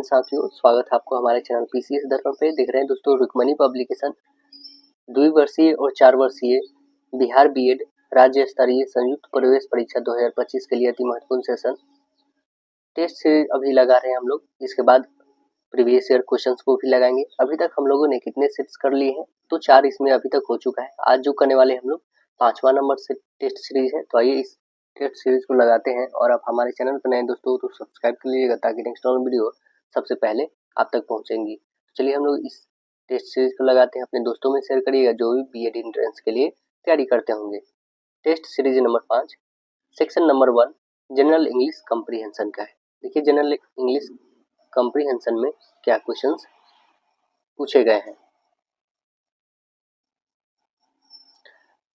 साथियों, स्वागत है आपको हमारे चैनल पीसीएस दर्पण पे। देख रहे हैं दोस्तों रुक्मणी पब्लिकेशन द्विवर्षीय और 4 वर्षीय बिहार बीएड राज्य स्तरीय संयुक्त प्रवेश परीक्षा 2025 के लिए अति महत्वपूर्ण सेशन टेस्ट सीरीज अभी लगा रहे हैं हम लोग। इसके बाद प्रीवियस ईयर क्वेश्चंस को भी लगाएंगे। अभी तक हम लोगों ने कितने सेट्स कर लिए हैं? तो 4 इसमें अभी तक हो चुका है। आज जो करने वाले हम लोग 5वां नंबर से टेस्ट सीरीज है। तो आइए इस टेस्ट सीरीज को लगाते हैं। और आप हमारे चैनल पर नए दोस्तों तो सब्सक्राइब कर लीजिएगा ताकि नेक्स्ट वीडियो सबसे पहले आप तक पहुंचेंगी। चलिए हम लोग इस टेस्ट सीरीज को लगाते हैं। अपने दोस्तों में शेयर करिएगा जो भी बीएड एंट्रेंस के लिए तैयारी करते होंगे। Test series number 5 section number 1 general English comprehension का है। देखिए जनरल इंग्लिश कॉम्प्रिहेंशन में क्या क्वेश्चंस पूछे गए हैं।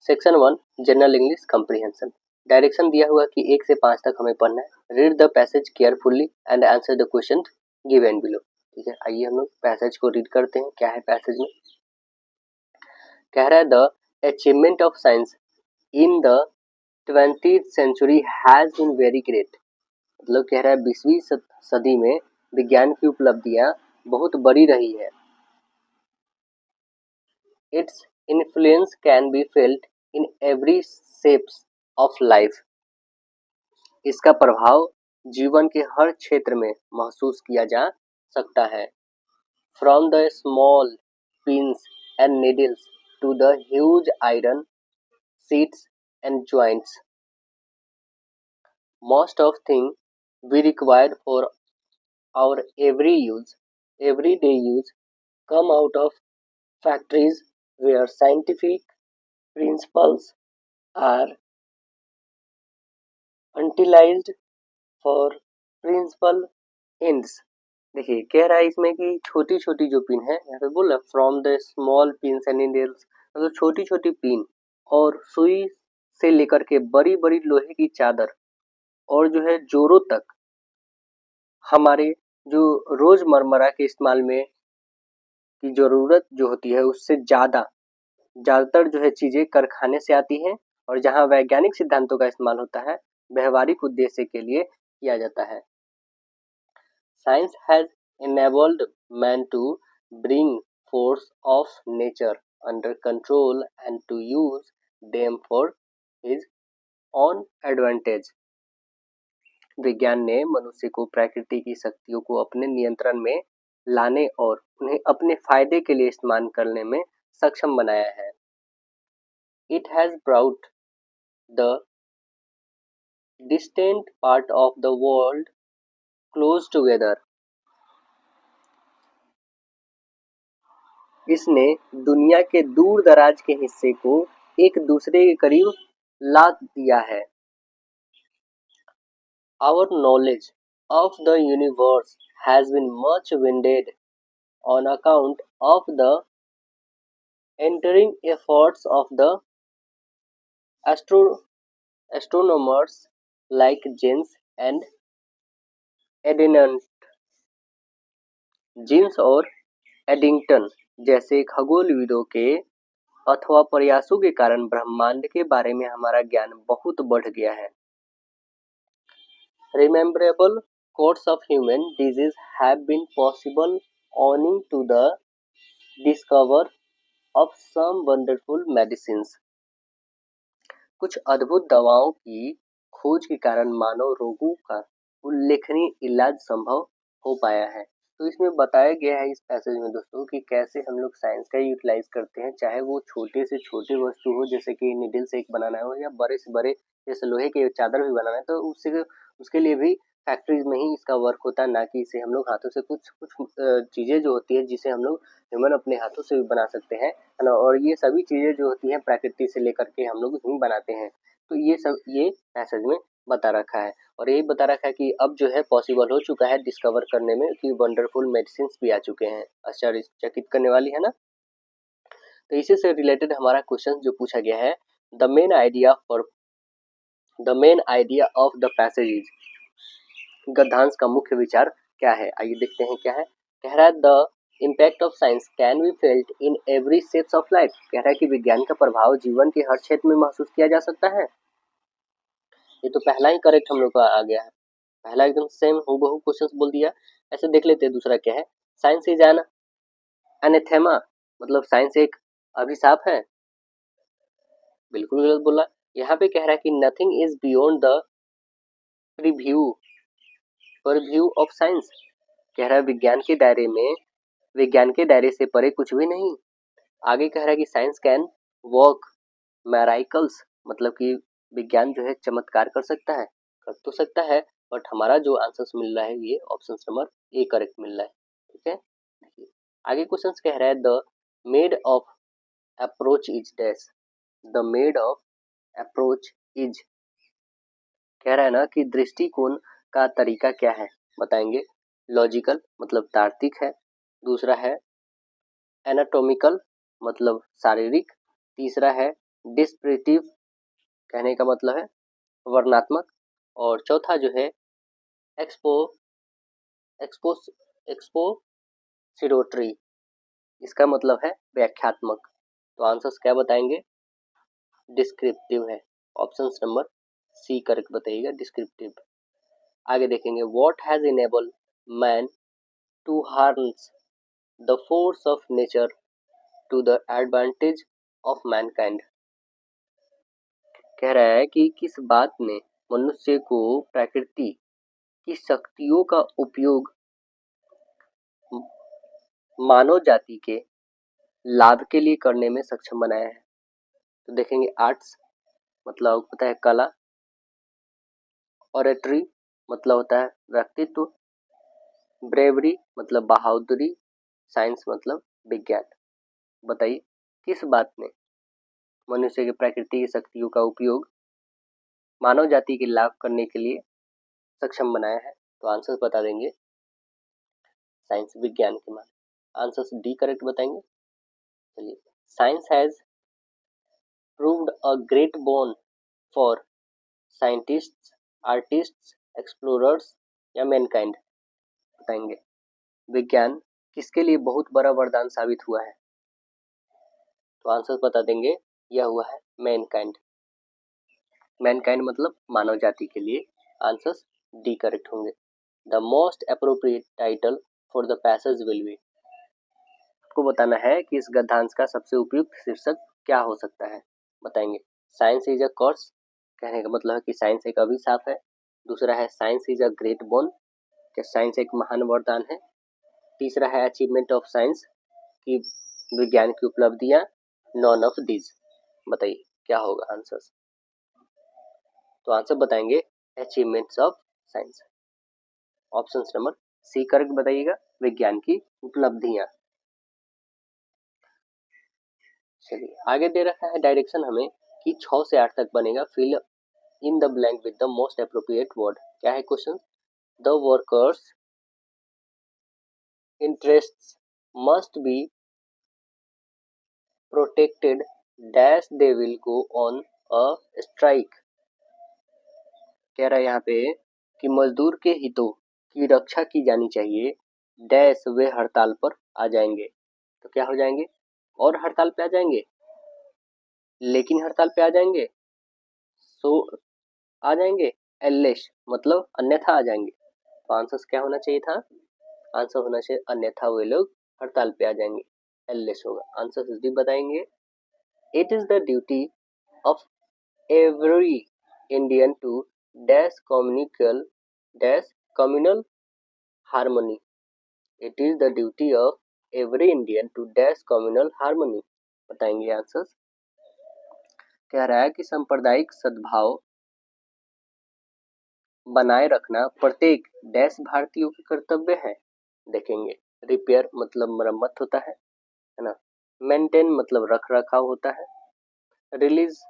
Section 1 general English comprehension. Direction दिया हुआ कि 1 से 5 तक हमें पढ़ना है। Read the passage carefully and answer the question given below. ठीक है, आइए हम लोग पैसेज को रीड करते हैं। क्या है पैसेज में? कह रहा है the achievement of science in the 20th century has been very great. मतलब कह रहा है 20वीं सदी में विज्ञान की उपलब्धियां बहुत बड़ी रही है। Its influence can be felt in every shapes of life. इसका प्रभाव जीवन के हर क्षेत्र में महसूस किया जा सकता है। From the small pins and needles to the huge iron sheets and joints, most of things we require for our everyday use come out of factories where scientific principles are utilized for principal ends। देखिए कह रहा है इसमें कि छोटी छोटी जो pin है, यहाँ पे बोल रहा है from the small pins and needles, मतलब छोटी छोटी पिन और सुई से लेकर के बड़ी बड़ी लोहे की चादर और जो है जोरों तक हमारे जो रोजमर्रा के इस्तेमाल में की जरूरत जो होती है उससे ज्यादातर जो है चीजें कारखाने से आती हैं। और जहां वैज्ञानिक सिद्धांतों का इस्तेमाल होता है व्यवहारिक उद्देश्य के लिए किया जाता है। Science has enabled man to bring force of nature under control and to use them for his own advantage। विज्ञान ने मनुष्य को प्रकृति की शक्तियों को अपने नियंत्रण में लाने और उन्हें अपने फायदे के लिए इस्तेमाल करने में सक्षम बनाया है। It has brought the distant part of the world close together। इसने दुनिया के दूर दराज के हिस्से को एक दूसरे के करीब ला दिया है। Our knowledge of the universe has been much widened on account of the enduring efforts of the astronomers like James and एडिनन। जीन्स और एडिंगटन जैसे खगोलविदों के अथवा प्रयासों के कारण ब्रह्मांड के बारे में हमारा ज्ञान बहुत बढ़ गया है। Rememberable course of human disease have been possible owing to the discovery of some wonderful medicines। कुछ अद्भुत दवाओं की खोज के कारण मानव रोगों का उल्लेखनीय इलाज संभव हो पाया है। तो इसमें बताया गया है इस पैसेज में दोस्तों कि कैसे हम लोग साइंस का यूटिलाइज करते हैं, चाहे वो छोटे से छोटे वस्तु हो जैसे कि नीडल से एक बनाना हो या बड़े से बड़े जैसे लोहे के चादर भी बनाना है, तो उसके लिए भी फैक्ट्रीज में ही इसका वर्क होता है, ना कि इसे हम लोग हाथों से कुछ चीज़ें जो होती है जिसे हम लोग ह्यूमन अपने हाथों से भी बना सकते हैं, है ना। और ये सभी चीज़ें जो होती हैं प्रकृति से लेकर के हम लोग ही बनाते हैं। तो ये सब ये पैसेज में बता रखा है। और यही बता रखा है कि अब जो है पॉसिबल हो चुका है डिस्कवर करने में कि वंडरफुल मेडिसिन भी आ चुके हैं। आश्चर्यचकित करने वाली है ना। तो इसी से रिलेटेड हमारा क्वेश्चन जो पूछा गया है, the main idea of the passage is, गद्यांश का मुख्य विचार क्या है। आइए देखते हैं क्या है। कह रहा है the impact of science can be felt in every steps of life. कह रहा है कि विज्ञान का प्रभाव जीवन के हर क्षेत्र में महसूस किया जा सकता है। ये तो पहला ही करेक्ट हम लोग का आ गया है, पहला एकदम सेम हूबहू क्वेश्चन बोल दिया ऐसे देख लेते हैं। दूसरा क्या है, साइंस इज एन एनेथेमा, मतलब साइंस एक अभिशाप है। बिल्कुल गलत बोला। यहाँ पे कह रहा है कि nothing is beyond the preview purview of science. कह रहा है विज्ञान के दायरे से परे कुछ भी नहीं। आगे कह रहा है कि साइंस कैन वर्क मैराइकल्स, मतलब कि विज्ञान जो है चमत्कार कर सकता है, कर तो सकता है, बट हमारा जो आंसर मिल रहा है ये ऑप्शन नंबर ए करेक्ट मिल रहा है। ठीक है, देखिए आगे क्वेश्चन कह रहा है the made of approach is dash. The made of approach is, कह रहा है ना कि दृष्टिकोण का तरीका क्या है, बताएंगे। लॉजिकल मतलब तार्किक है, दूसरा है एनाटॉमिकल मतलब शारीरिक, तीसरा है डिस्क्रिप्टिव, कहने का मतलब है वर्णनात्मक, और चौथा जो है एक्सपो एक्सपो एक्सपोसिटोरी, इसका मतलब है व्याख्यात्मक। तो आंसर्स क्या बताएंगे, डिस्क्रिप्टिव है। ऑप्शन नंबर सी करेक्ट बताइएगा, डिस्क्रिप्टिव। आगे देखेंगे what has enable man to harness the force of nature to the advantage of mankind. कह रहा है कि किस बात ने मनुष्य को प्रकृति की शक्तियों का उपयोग मानव जाति के लाभ के लिए करने में सक्षम बनाया है। तो देखेंगे आर्ट्स मतलब होता है कला, ऑरेटरी मतलब होता है व्यक्तित्व, ब्रेवरी मतलब बहादुरी, साइंस मतलब विज्ञान। बताइए किस बात ने मनुष्य के प्रकृति की शक्तियों का उपयोग मानव जाति के लाभ करने के लिए सक्षम बनाया है। तो आंसर बता देंगे साइंस विज्ञान के मान। आंसर डी करेक्ट बताएंगे। चलिए, science has proved a great bone for scientists, artists, explorers या मैनकाइंड, बताएंगे। विज्ञान किसके लिए बहुत बड़ा वरदान साबित हुआ है, तो आंसर बता देंगे यह हुआ है मैनकाइंड। मैनकाइंड मतलब मानव जाति के लिए। आंसर्स डी करेक्ट होंगे। The most appropriate title for the passage will be, आपको बताना है कि इस गद्यांश का सबसे उपयुक्त शीर्षक क्या हो सकता है, बताएंगे। साइंस इज अ कोर्स, कहने का मतलब है कि साइंस एक अभिशाप है। दूसरा है science is a great bone, कि साइंस एक महान वरदान है। तीसरा है अचीवमेंट ऑफ साइंस, की विज्ञान की उपलब्धियां। नॉन ऑफ दिस, बताइए क्या होगा आंसर। तो आंसर बताएंगे achievements of science. Option number C correct बताइएगा, विज्ञान की उपलब्धियां। चलिए आगे दे रखा है डायरेक्शन हमें कि 6 से 8 तक बनेगा, fill in the blank with the most appropriate word. क्या है question, the workers interests must be protected dash they will go on a strike। कह रहा है यहाँ पे कि मजदूर के हितों की रक्षा की जानी चाहिए, डैश वे हड़ताल पर आ जाएंगे। तो क्या हो जाएंगे, और हड़ताल पे आ जाएंगे, लेकिन हड़ताल पे आ जाएंगे, सो आ जाएंगे, एलेश मतलब अन्यथा आ जाएंगे। तो आंसर क्या होना चाहिए था, आंसर होना चाहिए अन्यथा वे लोग हड़ताल पे आ जाएंगे, एलेश होगा। आंसर डी बताएंगे। It is the duty of every Indian to dash communal harmony. It is the duty of every Indian to dash communal harmony। बताएंगे आंसर। कह रहा है कि सांप्रदायिक सद्भाव बनाए रखना प्रत्येक डैश भारतीयों की कर्तव्य है। देखेंगे रिपेयर मतलब मरम्मत होता है ना। मेंटेन मतलब रख रखाव होता है। रिलीज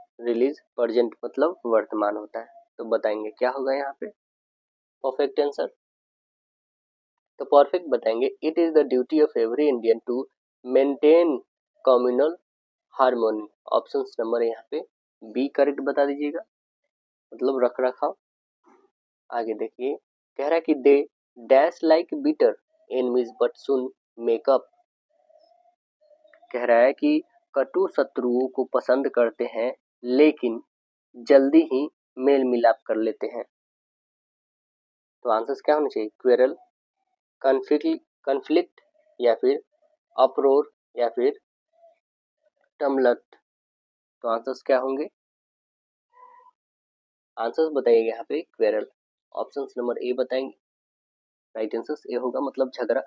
प्रेजेंट मतलब वर्तमान होता है। तो बताएंगे क्या होगा यहाँ पे परफेक्ट आंसर। तो परफेक्ट बताएंगे it is the duty of every Indian to maintain communal harmony. Option number यहाँ पे बी करेक्ट बता दीजिएगा, मतलब रख रखाव। आगे देखिए कह रहा है कि they dash like bitter enemies but soon makeup. कह रहा है कि कटु शत्रुओं को पसंद करते हैं लेकिन जल्दी ही मेल मिलाप कर लेते हैं। तो आंसर क्या होना चाहिए, क्वेरल कन्फ्लिक्ट या फिर अप्रोर या फिर टमलट। तो आंसर्स क्या होंगे? आंसर्स बताइएगा यहाँ पे क्वेरल। ऑप्शन नंबर ए बताएंगे। राइट आंसर ए होगा, मतलब झगड़ा।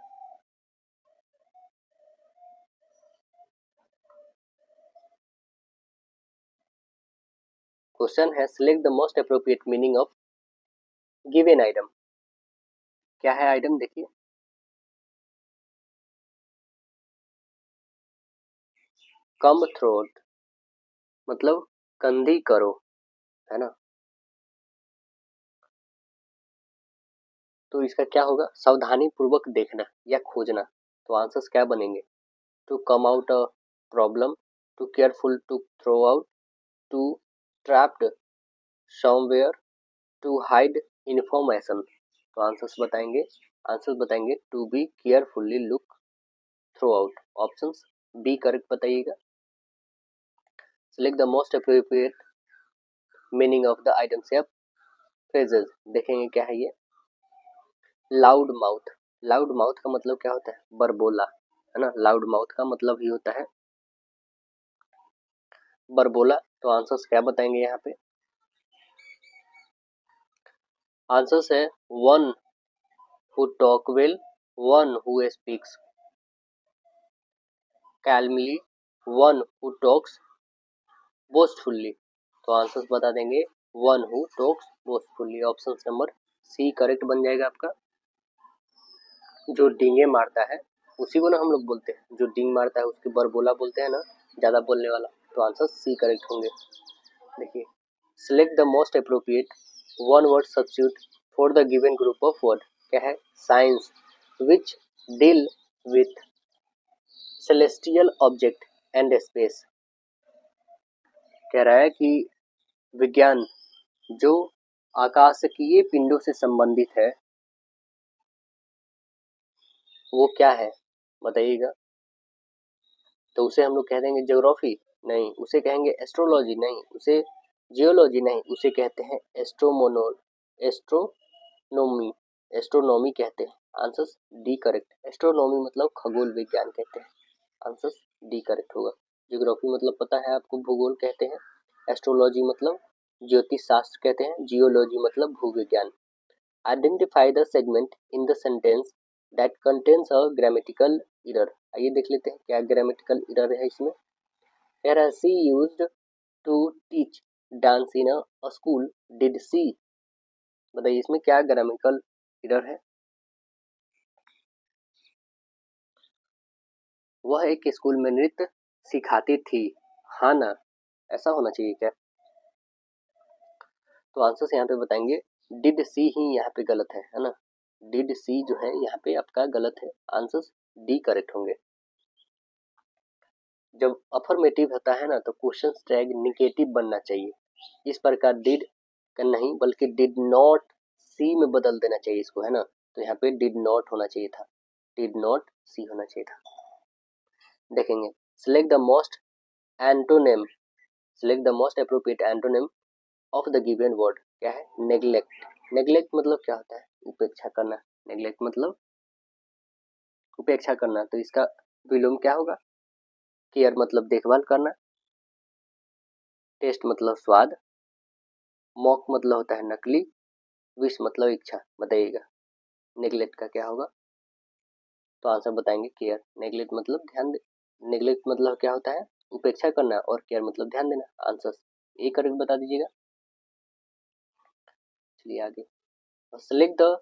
क्वेश्चन है select the most appropriate meaning of given item. क्या है आइटम? देखिए, कम थ्रोट मतलब कंधी करो, है ना। तो इसका क्या होगा? सावधानी पूर्वक देखना या खोजना। तो आंसर्स क्या बनेंगे? To come out a problem, to careful to throw out, to trapped somewhere, to hide information. तो आंसर्स बताएंगे। आंसर्स बताएंगे to be carefully look throw out. Options B correct बताइएगा। Select the most appropriate meaning of the items या phrases. देखेंगे क्या है ये। Loud mouth. Loud mouth का मतलब क्या होता है? बरबोला, है ना। लाउड माउथ का मतलब ही होता है बरबोला। तो आंसर्स क्या बताएंगे यहाँ पे? आंसर्स है one who talk well, one who speaks calmly, one who talks boastfully. तो आंसर्स बता देंगे one who talks boastfully. Option number C correct बन जाएगा आपका। जो डींगे मारता है उसी को ना हम लोग बोलते हैं, जो डींग मारता है उसके बरबोला बोलते हैं ना, ज्यादा बोलने वाला। तो आंसर सी करेक्ट होंगे। देखिए, select the most appropriate one word substitute for the given group of word. क्या है? Science which deal with celestial object and space. कह रहा है कि विज्ञान जो आकाशकीय पिंडों से संबंधित है वो क्या है? बताइएगा। तो उसे हम लोग कह देंगे ज्योग्राफी? नहीं। उसे कहेंगे एस्ट्रोलॉजी? नहीं। उसे जियोलॉजी? नहीं। उसे कहते हैं एस्ट्रोनोमी। एस्ट्रोनॉमी कहते हैं। Answer D correct. एस्ट्रोनॉमी मतलब खगोल विज्ञान कहते हैं। आंसर डी करेक्ट होगा। ज्योग्राफी मतलब पता है आपको, भूगोल कहते हैं। एस्ट्रोलॉजी मतलब ज्योतिष शास्त्र कहते हैं। जियोलॉजी मतलब भूविज्ञान। Identify the segment in the sentence that contains a grammatical error. आइए देख लेते हैं क्या ग्रामेटिकल एरर है इसमें। Whereas she used to teach dance in a school, did she? बताइए इसमें क्या ग्रामेटिकल एरर है। वह एक स्कूल में नृत्य सिखाती थी। हाँ ना, ऐसा होना चाहिए क्या? तो आंसर यहाँ पे बताएंगे डिड सी ही यहाँ पे गलत है ना। डिड सी जो है यहाँ पे आपका गलत है। आंसर डी करेक्ट होंगे। जब अफर्मेटिव होता है ना तो क्वेश्चन टैग निगेटिव बनना चाहिए। इस प्रकार डिड का नहीं बल्कि डिड नॉट सी में बदल देना चाहिए इसको, है ना। तो यहाँ पे डिड नॉट होना चाहिए था, डिड नॉट सी होना चाहिए था। देखेंगे select the most antonym. Select the most appropriate antonym of the given word. क्या है? नेग्लेक्ट। नेग्लेक्ट मतलब क्या होता है? उपेक्षा करना। नेग्लेक्ट मतलब उपेक्षा करना। तो इसका विलोम क्या होगा? केयर मतलब देखभाल करना, टेस्ट मतलब स्वाद, मॉक मतलब होता है नकली, विश मतलब इच्छा। बताइएगा नेग्लेक्ट का क्या होगा? तो आंसर बताएंगे केयर। नेग्लेक्ट मतलब ध्यान दे। नेग्लेक्ट मतलब क्या होता है? उपेक्षा करना, और केयर मतलब ध्यान देना। आंसर ए करेक्ट बता दीजिएगा। चलिए आगे। Select the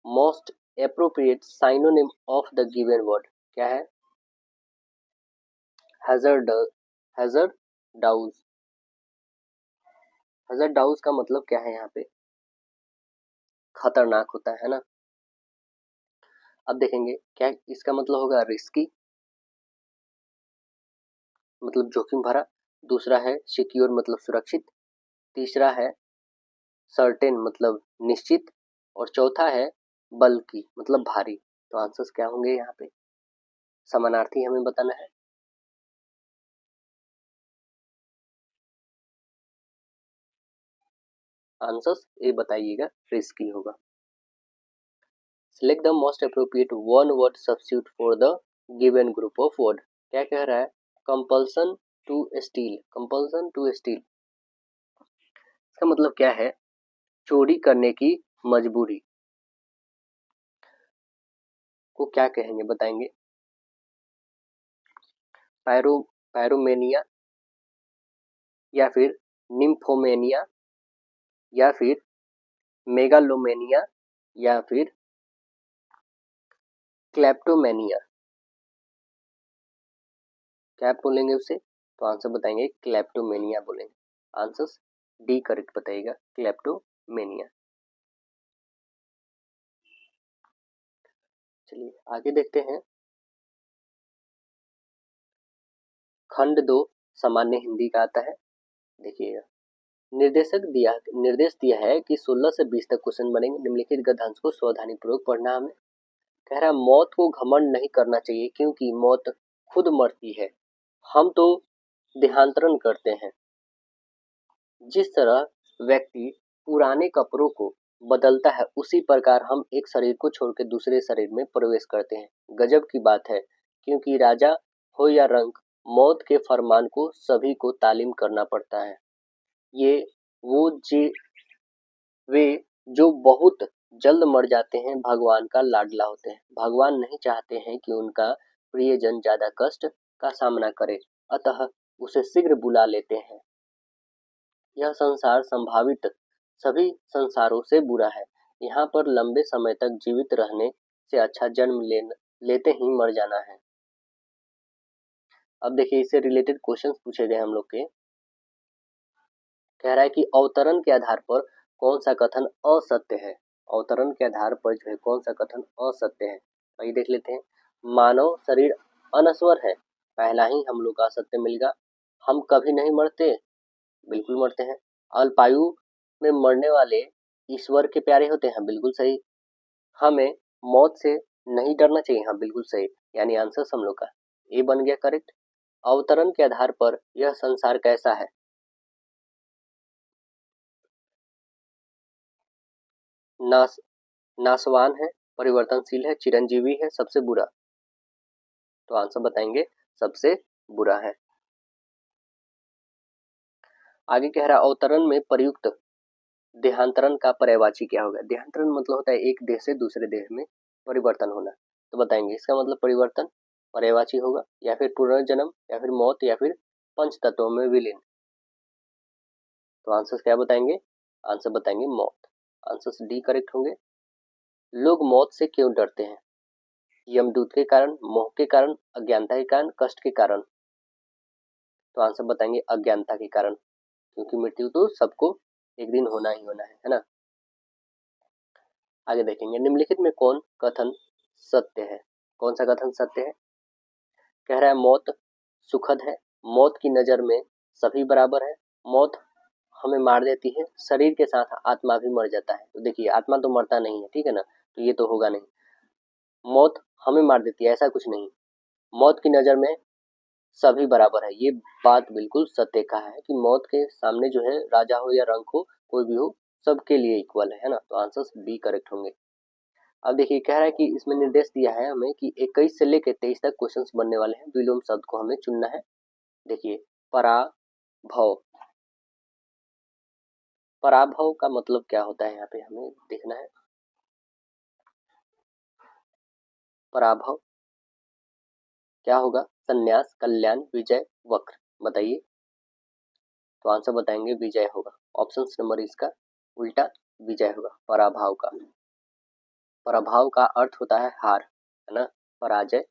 most appropriate synonym of the given word. क्या है? Hazard, hazard douse. Hazard douse का मतलब क्या है यहाँ पे? खतरनाक होता है ना। अब देखेंगे क्या इसका मतलब होगा। रिस्की मतलब जोखिम भरा। दूसरा है सिक्योर मतलब सुरक्षित। तीसरा है सर्टेन मतलब निश्चित। और चौथा है बल्कि मतलब भारी। तो आंसर्स क्या होंगे यहाँ पे? समानार्थी हमें बताना है। आंसर्स ए बताइएगा, रिस्की होगा। Select the most appropriate one word substitute for the given group of word. क्या कह रहा है? Compulsion to steal. Compulsion to steal. इसका मतलब क्या है? चोरी करने की मजबूरी को क्या कहेंगे बताएंगे? पायरोमेनिया या फिर निम्फोमेनिया या फिर मेगालोमेनिया या फिर क्लेप्टोमेनिया. क्या बोलेंगे उसे? तो आंसर बताएंगे क्लेप्टोमेनिया बोलेंगे. आंसर डी करेक्ट बताइएगा, क्लेप्टोमेनिया. चलिए आगे देखते हैं. खंड 2 सामान्य हिंदी का आता है. देखिएगा, निर्देश दिया है कि 16 से 20 तक क्वेश्चन बनेंगे. निम्नलिखित गद्यांश को सावधानी पूर्वक पढ़ना हमें. कह रहा है मौत को घमंड नहीं करना चाहिए क्योंकि मौत खुद मरती है, हम तो देहांतरण करते हैं. जिस तरह व्यक्ति पुराने कपड़ों को बदलता है उसी प्रकार हम एक शरीर को छोड़कर दूसरे शरीर में प्रवेश करते हैं. गजब की बात है क्योंकि राजा हो या रंक, मौत के फरमान को सभी को तालीम करना पड़ता है. ये वो वे जो बहुत जल्द मर जाते हैं भगवान का लाडला होते हैं. भगवान नहीं चाहते हैं कि उनका प्रियजन ज्यादा कष्ट का सामना करे, अतः उसे शीघ्र बुला लेते हैं. यह संसार संभावित सभी संसारों से बुरा है. यहाँ पर लंबे समय तक जीवित रहने से अच्छा जन्म लेते ही मर जाना है. अब देखिए इससे रिलेटेड क्वेश्चंस पूछे गए हम लोग के. कह रहा है कि अवतरण के आधार पर कौन सा कथन असत्य है. अवतरण के आधार पर जो है कौन सा कथन असत्य है, वही देख लेते हैं. मानव शरीर अनश्वर है, पहला ही हम लोग का असत्य मिलेगा. हम कभी नहीं मरते, बिल्कुल मरते हैं. अल्पायु में मरने वाले ईश्वर के प्यारे होते हैं, बिल्कुल सही. हमें मौत से नहीं डरना चाहिए, हाँ बिल्कुल सही. यानी आंसर हम लोग का ए बन गया करेक्ट. अवतरण के आधार पर यह संसार कैसा है? नासवान है, परिवर्तनशील है, चिरंजीवी है, सबसे बुरा. तो आंसर बताएंगे सबसे बुरा है. आगे कह रहा अवतरण में प्रयुक्त देहांतरण का पर्यायवाची क्या होगा? देहांतरण मतलब होता है एक देह से दूसरे देह में परिवर्तन होना. तो बताएंगे इसका मतलब परिवर्तन पर्यायवाची होगा या फिर पुनर्जन्म या फिर मौत या फिर पंच तत्वों में विलीन. तो आंसर क्या बताएंगे? आंसर बताएंगे मौत. आंसर डी करेक्ट होंगे. लोग मौत से क्यों डरते हैं? यमदूत के कारण, मोह के कारण, अज्ञानता के कारण, कष्ट के कारण. तो आंसर बताएंगे अज्ञानता के कारण, क्योंकि मृत्यु तो सबको एक दिन होना ही होना है ना. आगे देखेंगे निम्नलिखित में कौन कथन सत्य है? कौन सा कथन सत्य है? कह रहा है मौत सुखद है, मौत की नजर में सभी बराबर है, मौत हमें मार देती है, शरीर के साथ आत्मा भी मर जाता है. तो देखिए आत्मा तो मरता नहीं है, ठीक है ना, तो ये तो होगा नहीं. मौत हमें मार देती है ऐसा कुछ नहीं. मौत की नजर में सभी बराबर है, ये बात बिल्कुल सत्य का है कि मौत के सामने जो है राजा हो या रंक हो, कोई भी हो, सबके लिए इक्वल है ना. तो आंसर बी करेक्ट होंगे. अब देखिए कह रहा है कि इसमें निर्देश दिया है हमें कि 21 से लेकर 23 तक क्वेश्चंस बनने वाले हैं. विलोम शब्द को हमें चुनना है. देखिए पराभव, पराभव का मतलब क्या होता है यहाँ पे हमें देखना है. पराभव क्या होगा? संन्यास, कल्याण, विजय, वक्र. बताइए. तो आंसर बताएंगे विजय होगा. ऑप्शन नंबर इसका उल्टा विजय होगा पराभव का. पराभव का अर्थ होता है हार, है ना, पराजय.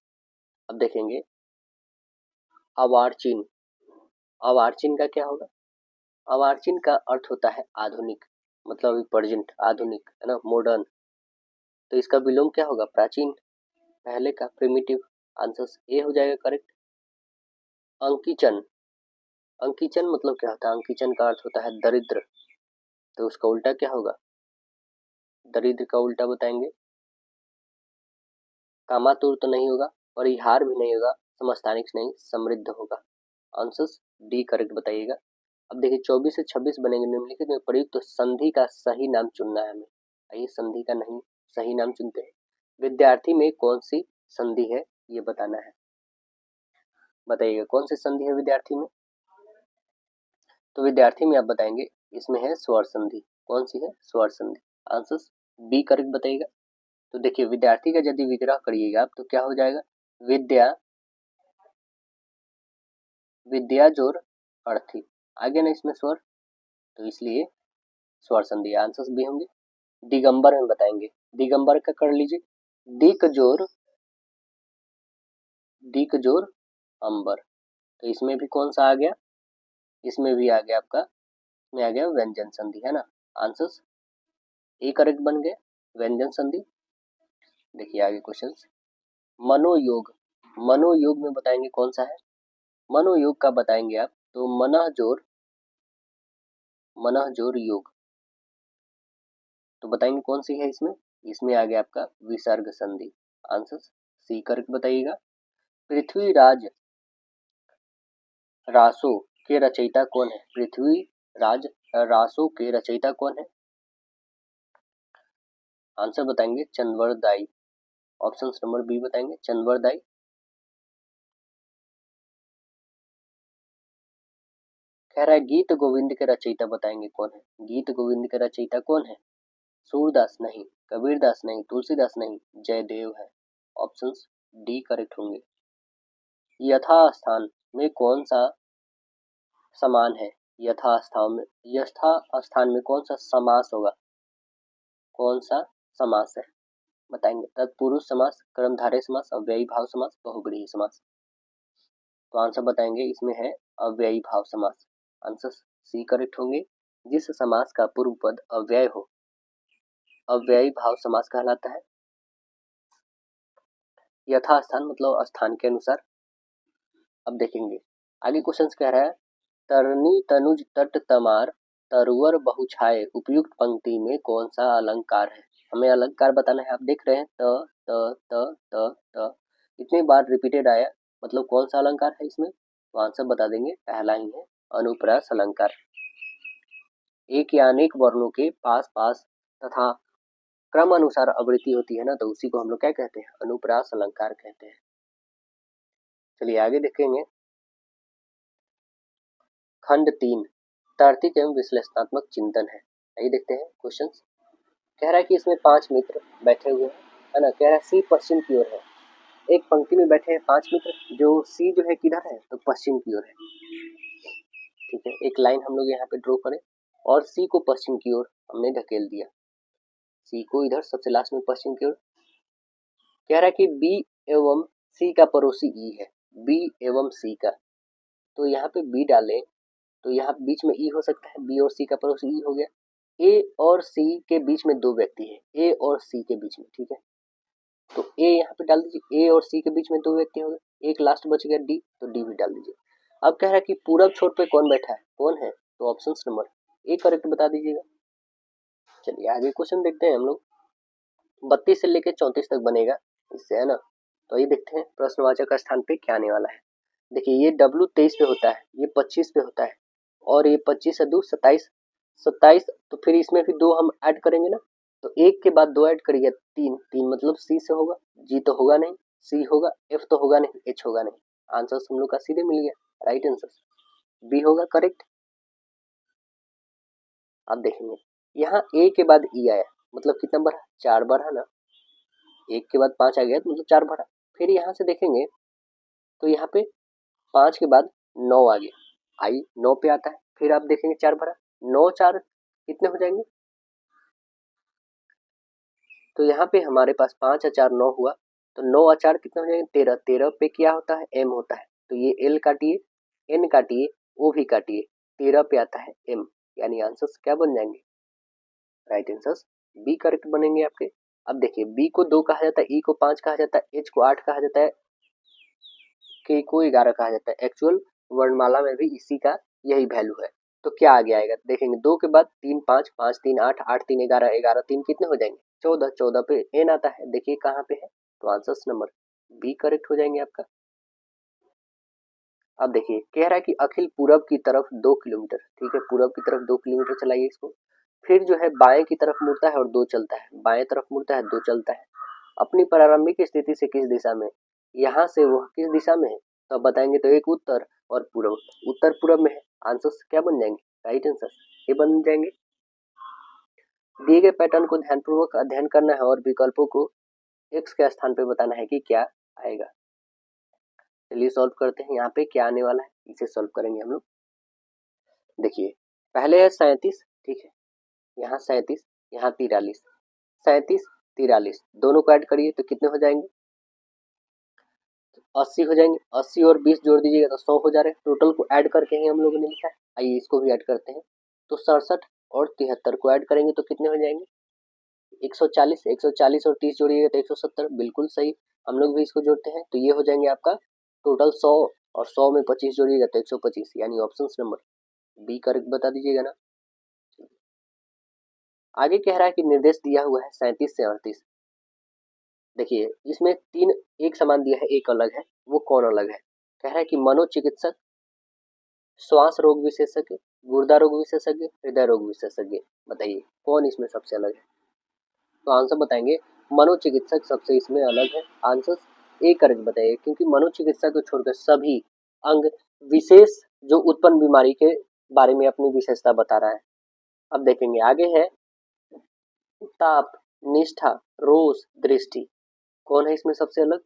अब देखेंगे अवार्चिन. अवार्चिन का क्या होगा? अवार्चिन का अर्थ होता है आधुनिक, मतलब प्रेजेंट, आधुनिक, है ना, मॉडर्न. तो इसका विलोम क्या होगा? प्राचीन, पहले का, प्रिमिटिव. आंसर ए हो जाएगा करेक्ट. अंकीचन. अंकीचन मतलब क्या होता है? अंकीचन का अर्थ होता है दरिद्र, तो उसका उल्टा क्या होगा? दरिद्र का उल्टा बताएंगे. कामातुर तो नहीं होगा, परिहार भी नहीं होगा, समस्थानिक नहीं, समृद्ध होगा. आंसर डी करेक्ट बताइएगा. अब देखिए 24 से 26 बनेंगे. निम्नलिखित में प्रयुक्त संधि का सही नाम चुनना है हमें. आइए संधि का नहीं सही नाम चुनते हैं. विद्यार्थी में कौन सी संधि है ये बताना है। बताइएगा कौन सी संधि है विद्यार्थी में। तो विद्यार्थी में आप बताएंगे इसमें है स्वर संधि। कौन सी है? स्वर संधि। आंसर बी करेक्ट बताइएगा। तो देखिए विद्यार्थी का यदि विग्रह करिएगा आप तो क्या हो जाएगा? विद्या, विद्या जोर अर्थी। आगे ना इसमें स्वर, तो इसलिए स्वर संधि। आंसर भी होंगे। दिगंबर में बताएंगे, दिगंबर का कर लीजिए दिक जोर, दिक जोर अंबर। तो इसमें भी कौन सा आ गया? इसमें भी आ गया आपका, इसमें आ गया व्यंजन संधि, है ना। आंसर्स ए करेक्ट बन गए, व्यंजन संधि। देखिए आगे क्वेश्चंस। मनोयोग, मनोयोग में बताएंगे कौन सा है? मनोयोग का बताएंगे आप तो मनः जोर, मनः जोर योग। तो बताएंगे कौन सी है इसमें? इसमें आ गया आपका विसर्ग संधि। आंसर सी करेक्ट बताइएगा। पृथ्वीराज रासो के रचयिता कौन है? पृथ्वीराज रासो के रचयिता कौन है? आंसर बताएंगे चंद्रवरदाई। ऑप्शन नंबर बी बताएंगे चंद्रवरदाई। कह रहा है गीत गोविंद के रचयिता बताएंगे कौन है? गीत गोविंद के रचयिता कौन है? सूरदास नहीं, कबीरदास नहीं, तुलसीदास नहीं, जयदेव है। ऑप्शंस डी करेक्ट होंगे। यथास्थान में कौन सा समान है? यथास्थान में, यथास्थान में कौन सा समास होगा? कौन सा समास है बताएंगे? तत्पुरुष समास, कर्मधारय समास, अव्ययी भाव समास, बहुब्रीहि समास। तो आंसर बताएंगे इसमें है अव्ययी भाव समास। आंसर सी करेक्ट होंगे। जिस समास का पूर्व पद अव्यय हो अव्ययी भाव समास कहलाता है। यथास्थान मतलब स्थान के अनुसार। अब देखेंगे आगे क्वेश्चन कह रहा है तरनी तनुज तट तमार तरुवर बहुछाए उपयुक्त पंक्ति में कौन सा अलंकार है? हमें अलंकार बताना है। आप देख रहे हैं त त त त त इतनी बार रिपीटेड आया, मतलब कौन सा अलंकार है इसमें? तो आंसर बता देंगे, पहला ही है अनुप्रास अलंकार। एक या अनेक वर्णों के पास पास तथा क्रम अनुसार आवृत्ति होती है ना, तो उसी को हम लोग क्या कहते हैं? अनुप्रास अलंकार कहते हैं। चलिए आगे देखेंगे। खंड 3 तार्किक एवं विश्लेषणात्मक चिंतन है। आइए देखते हैं क्वेश्चंस। कह रहा है कि इसमें 5 मित्र बैठे हुए हैं, है ना। कह रहा है सी पश्चिम की ओर है। एक पंक्ति में बैठे हैं 5 मित्र, जो सी जो है किधर है? तो पश्चिम की ओर है। ठीक है, एक लाइन हम लोग यहाँ पे ड्रॉ करें और सी को पश्चिम की ओर हमने धकेल दिया। सी को इधर सबसे लास्ट में पश्चिम की ओर। कह रहा है कि बी एवं सी का पड़ोसी ई है। बी एवं सी का, तो यहाँ पे बी डालें तो यहाँ बीच में ई हो सकता है। बी और सी का पड़ोसी ई हो गया। ए और सी के बीच में 2 व्यक्ति हैं, ए और सी के बीच में, ठीक है। तो ए यहाँ पे डाल दीजिए, ए और सी के बीच में 2 व्यक्ति हो गए। एक लास्ट बच गया डी, तो डी भी डाल दीजिए। अब कह रहा है कि पूरब छोर पे कौन बैठा है? कौन है? तो ऑप्शन नंबर ए करेक्ट बता दीजिएगा। चलिए आगे क्वेश्चन देखते हैं हम लोग। 32 से लेकर 34 तक बनेगा इससे, है ना। तो ये देखते हैं प्रश्नवाचक स्थान पे क्या आने वाला है। देखिए ये W 23 पे होता है, ये 25 पे होता है, और ये 25 से 2 27, 27। तो फिर इसमें भी 2 हम ऐड करेंगे ना, तो एक के बाद 2 ऐड करिए 3, 3 मतलब सी से होगा। जी तो होगा नहीं, सी होगा, एफ तो होगा नहीं, एच होगा नहीं। आंसर हम लोग का सीधे मिल गया, राइट आंसर बी होगा करेक्ट। अब देखेंगे यहाँ ए के बाद ई आया, मतलब कितना बढ़ा? 4 बढ़ा ना। एक के बाद 5 आ गया तो मतलब 4 बढ़ा। फिर यहाँ से देखेंगे तो यहाँ पे 5 के बाद 9 आ गया, आई 9 पे आता है। फिर आप देखेंगे 4 भरा, 9 4 कितने हो जाएंगे? तो यहाँ पे हमारे पास 5 और 4 9 हुआ, तो 9 और 4 कितने हो जाएंगे? 13। 13 पे क्या होता है? एम होता है। तो ये एल काटिए, एन काटिए, ओ भी काटिए, 13 पे आता है एम, यानी आंसर्स क्या बन जाएंगे? राइट आंसर्स बी करेक्ट बनेंगे आपके। अब देखिए बी को 2 कहा जाता है, ई को 5 कहा जाता है, एच को 8 कहा जाता है, के को 11 कहा जाता है। एक्चुअल वर्णमाला में भी इसी का यही वैल्यू है। तो क्या आगे आएगा? देखेंगे 2 के बाद 3 5, 5 3 8, 8 3 11, 11 3 कितने हो जाएंगे? 14। 14 पे एन आता है, देखिए कहाँ पे है, तो आंसर नंबर बी करेक्ट हो जाएंगे आपका। अब देखिए कह रहा है कि अखिल पूरब की तरफ 2 किलोमीटर, ठीक है, पूरब की तरफ 2 किलोमीटर चलाइए इसको। फिर जो है बाएं की तरफ मुड़ता है और 2 चलता है, बाएं तरफ मुड़ता है 2 चलता है। अपनी प्रारंभिक स्थिति से किस दिशा में, यहाँ से वो किस दिशा में है, तो आप बताएंगे तो एक उत्तर और पूर्व, उत्तर पूर्व में है। आंसर क्या बन जाएंगे, राइट आंसर ये बन जाएंगे। दिए गए पैटर्न को ध्यानपूर्वक अध्ययन करना है और विकल्पों को x के स्थान पे बताना है कि क्या आएगा। चलिए सॉल्व करते हैं, यहाँ पे क्या आने वाला है इसे सॉल्व करेंगे हम लोग। देखिए पहले है 37, ठीक है, यहाँ 37, यहाँ 43, 37 43 दोनों को ऐड करिए तो कितने हो जाएंगे, 80 हो जाएंगे। 80 और 20 जोड़ दीजिएगा तो 100 हो जा रहे हैं। टोटल को ऐड करके ही हम लोगों ने लिखा है। आइए इसको भी ऐड करते हैं, तो 67 और 73 को ऐड करेंगे तो कितने हो जाएंगे, 140। 140 और 30 जोड़िएगा तो 170, बिल्कुल सही। हम लोग भी इसको जोड़ते हैं तो ये हो जाएंगे आपका टोटल 100, और 100 में 25 जोड़िएगा तो 125, यानी ऑप्शन नंबर बी करेक्ट बता दीजिएगा ना। आगे कह रहा है कि निर्देश दिया हुआ है 37 से 38। देखिए इसमें 3 एक समान दिया है, एक अलग है, वो कौन अलग है। कह रहा है कि मनोचिकित्सक, श्वास रोग विशेषज्ञ, गुर्दा रोग विशेषज्ञ, हृदय रोग विशेषज्ञ, बताइए कौन इसमें सबसे अलग है। तो आंसर बताएंगे मनोचिकित्सक सबसे इसमें अलग है। आंसर ए करेक्ट बताइए, क्योंकि मनोचिकित्सक को छोड़कर सभी अंग विशेष जो उत्पन्न बीमारी के बारे में अपनी विशेषता बता रहा है। अब देखेंगे आगे है ताप, निष्ठा, रोष, दृष्टि, कौन है इसमें सबसे अलग।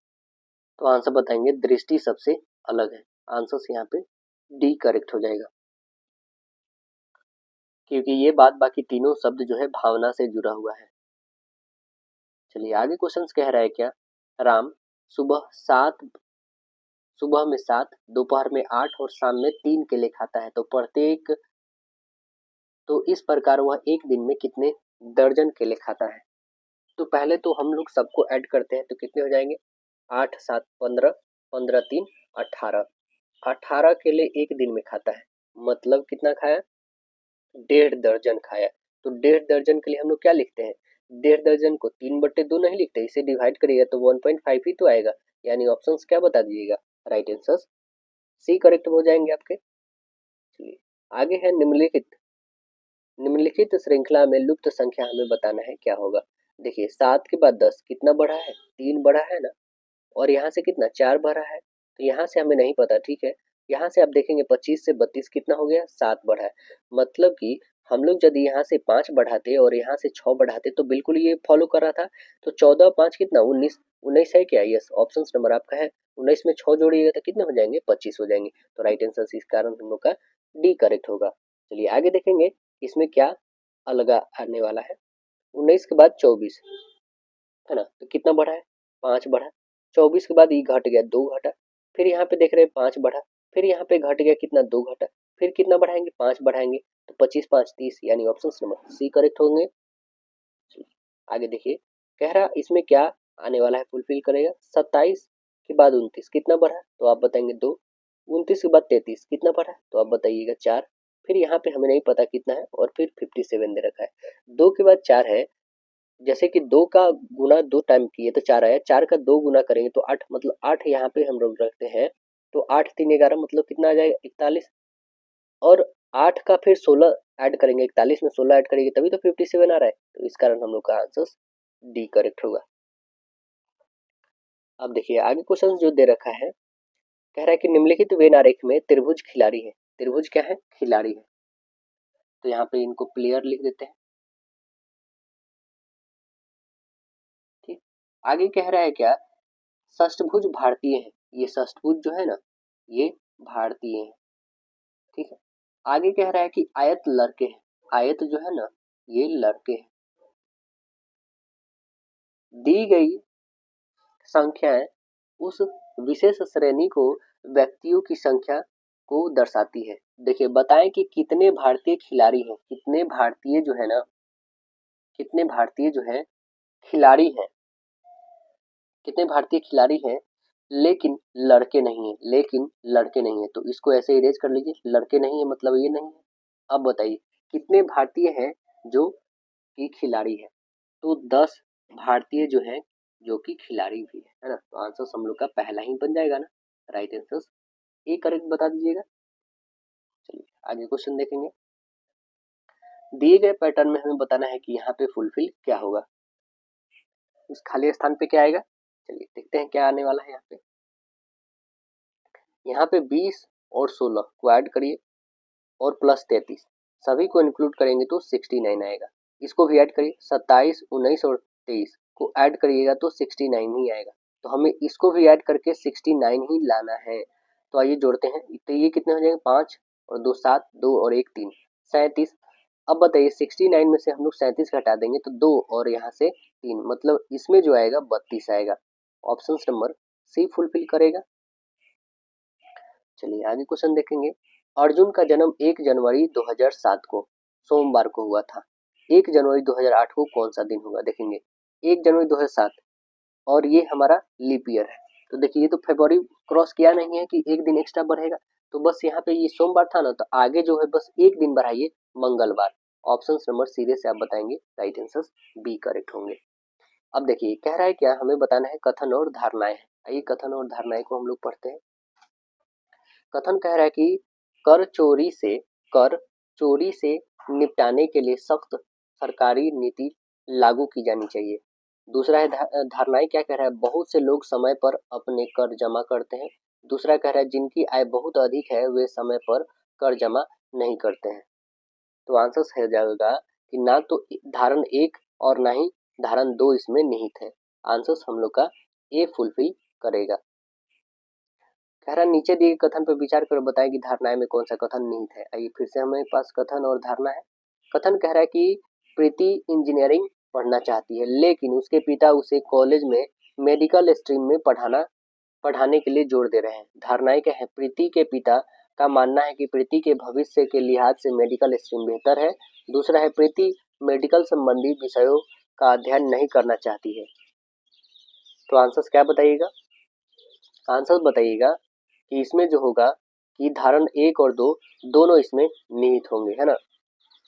तो आंसर बताएंगे दृष्टि सबसे अलग है। आंसर यहाँ पे डी करेक्ट हो जाएगा, क्योंकि ये बात बाकी तीनों शब्द जो है भावना से जुड़ा हुआ है। चलिए आगे क्वेश्चंस कह रहा है क्या, राम सुबह में 7, दोपहर में 8 और शाम में 3 केले खाता है, तो प्रत्येक, तो इस प्रकार वह एक दिन में कितने दर्जन केले खाता है। तो पहले तो हम लोग सबको ऐड करते हैं तो कितने हो जाएंगे, 8 7 15, 15 3 18, 18 केले एक दिन में खाता है, मतलब कितना खाया, 1.5 दर्जन खाया। तो 1.5 दर्जन के लिए हम लोग क्या लिखते हैं, 1.5 दर्जन को 3/2 नहीं लिखते, इसे डिवाइड करिएगा तो 1.5 ही तो आएगा, यानी ऑप्शन क्या बता दीजिएगा, राइट आंसर सी करेक्ट हो जाएंगे आपके। चलिए आगे है निम्नलिखित श्रृंखला में लुप्त संख्या हमें बताना है क्या होगा। देखिए 7 के बाद 10 कितना बढ़ा है, 3 बढ़ा है ना, और यहाँ से कितना 4 बढ़ा है, तो यहाँ से हमें नहीं पता, ठीक है। यहाँ से आप देखेंगे 25 से 32 कितना हो गया, 7 बढ़ा है, मतलब कि हम लोग यदि यहाँ से 5 बढ़ाते और यहाँ से 6 बढ़ाते तो बिल्कुल ये फॉलो कर रहा था। तो 14 5 कितना 19, 19 है क्या, यस ऑप्शन नंबर आपका है। 19 में 6 जोड़िएगा तो कितने हो जाएंगे, 25 हो जाएंगे। तो राइट आंसर इस कारण हम लोग का डी करेक्ट होगा। चलिए आगे देखेंगे इसमें क्या अलग आने वाला है। 19 के बाद 24 है ना, तो कितना बढ़ा है, 5 बढ़ा। 24 के बाद ये घट गया, 2 घटा, फिर यहाँ पे देख रहे हैं 5 बढ़ा, फिर यहाँ पे घट गया कितना, 2 घटा, फिर कितना बढ़ाएंगे, 5 बढ़ाएंगे, तो 25 5 30, यानी ऑप्शन नंबर सी करेक्ट होंगे। आगे देखिए कह रहा इसमें क्या आने वाला है, फुलफिल करेगा। 27 के बाद 29 कितना बढ़ा, तो आप बताएंगे 2। 29 के बाद 33 कितना बढ़ा, तो आप बताइएगा 4। फिर यहाँ पे हमें नहीं पता कितना है, और फिर 57 दे रखा है। 2 के बाद 4 है, जैसे कि 2 का गुना 2 टाइम किए तो 4 आया, 4 का 2 गुना करेंगे तो 8, मतलब 8 यहाँ पे हम लोग रखते हैं, तो 8 3 11 मतलब कितना आ जाएगा, 41। और 8 का फिर 16 ऐड करेंगे, 41 में 16 ऐड करेंगे तभी तो 57 आ रहा है, तो इस कारण हम लोग का आंसर डी करेक्ट होगा। अब देखिए आगे क्वेश्चन जो दे रखा है, कह रहा है कि निम्नलिखित वेन आरेख में त्रिभुज खिलाड़ी है। त्रिभुज क्या है, खिलाड़ी है, तो यहाँ पे इनको प्लेयर लिख देते हैं, ठीक। आगे कह रहा है क्या, षष्ठभुज भारतीय है, ये षष्ठभुज जो है ना ये भारतीय है, ठीक है। आगे कह रहा है कि आयत लड़के हैं, आयत जो है ना ये लड़के हैं। दी गई संख्याएं उस विशेष श्रेणी को व्यक्तियों की संख्या को दर्शाती है। देखिए बताएं कि कितने भारतीय खिलाड़ी हैं, कितने भारतीय जो है ना, कितने भारतीय जो है खिलाड़ी हैं, कितने भारतीय खिलाड़ी हैं, लेकिन लड़के नहीं है, लेकिन लड़के नहीं है, तो इसको ऐसे इरेज कर लीजिए, लड़के नहीं है मतलब ये नहीं है। अब बताइए कितने भारतीय हैं जो कि खिलाड़ी है, तो 10 भारतीय जो है जो कि खिलाड़ी भी है ना, तो आंसर हम लोग का पहला ही बन जाएगा ना, राइट आंसर ए करेक्ट बता दीजिएगा। चलिए आगे क्वेश्चन देखेंगे। दिए गए पैटर्न में हमें बताना है कि यहाँ पे फुलफिल क्या होगा। उस खाली स्थान पे क्या आएगा, चलिए देखते हैं क्या आने वाला है। यहाँ पे 20 और 16 को ऐड करिए और प्लस 33 सभी को इंक्लूड करेंगे तो 69 आएगा। इसको भी ऐड करिए, 27, 19 और 23 को ऐड करिएगा तो 69 ही आएगा। तो हमें इसको भी ऐड करके 69 ही लाना है। तो आइए जोड़ते हैं। तो ये कितने हो जाएंगे, 5 और 2 7, 2 और 1 3, 37। अब बताइए 69 में से हम लोग 37 घटा देंगे तो 2 और यहाँ से 3, मतलब इसमें जो आएगा 32 आएगा। ऑप्शन नंबर सी फुलफिल करेगा। चलिए आगे क्वेश्चन देखेंगे। अर्जुन का जन्म 1 जनवरी 2007 को सोमवार को हुआ था। 1 जनवरी 2008 को कौन सा दिन होगा, देखेंगे 1 जनवरी 2007 और ये हमारा लीप ईयर है। तो देखिए ये तो फरवरी क्रॉस किया नहीं है कि एक दिन एक्स्ट्रा बढ़ेगा, तो बस यहाँ पे ये सोमवार था ना, तो आगे जो है बस एक दिन बढ़ाइए, मंगलवार। ऑप्शन नंबर सीधे से आप बताएंगे, राइट आंसर बी करेक्ट होंगे। अब देखिए कह रहा है क्या, हमें बताना है कथन और धारणाएं। आइए कथन और धारणाएं को हम लोग पढ़ते हैं। कथन कह रहा है कि कर चोरी से निपटाने के लिए सख्त सरकारी नीति लागू की जानी चाहिए। दूसरा है धारणाएं क्या कह रहा है, बहुत से लोग समय पर अपने कर जमा करते हैं। दूसरा कह रहा है जिनकी आय बहुत अधिक है वे समय पर कर जमा नहीं करते हैं। तो आंसर हो जाएगा कि ना तो धारण 1 और ना ही धारण 2 इसमें निहित है। आंसर हम लोग का ए फुलफिल करेगा। कह रहा नीचे दिए कथन पर विचार कर बताएं कि धारणाएं में कौन सा कथन निहित है। आइए फिर से हमारे पास कथन और धारणा है। कथन कह रहा है कि प्रीति इंजीनियरिंग पढ़ना चाहती है लेकिन उसके पिता उसे कॉलेज में मेडिकल स्ट्रीम में पढ़ाने के लिए जोर दे रहे हैं। धारणाएं क्या है, प्रीति के पिता का मानना है कि प्रीति के भविष्य के लिहाज से मेडिकल स्ट्रीम बेहतर है। दूसरा है प्रीति मेडिकल संबंधी विषयों का अध्ययन नहीं करना चाहती है। तो आंसर क्या बताइएगा, आंसर बताइएगा कि इसमें जो होगा कि धारण 1 और 2 दोनों इसमें निहित होंगे, है ना।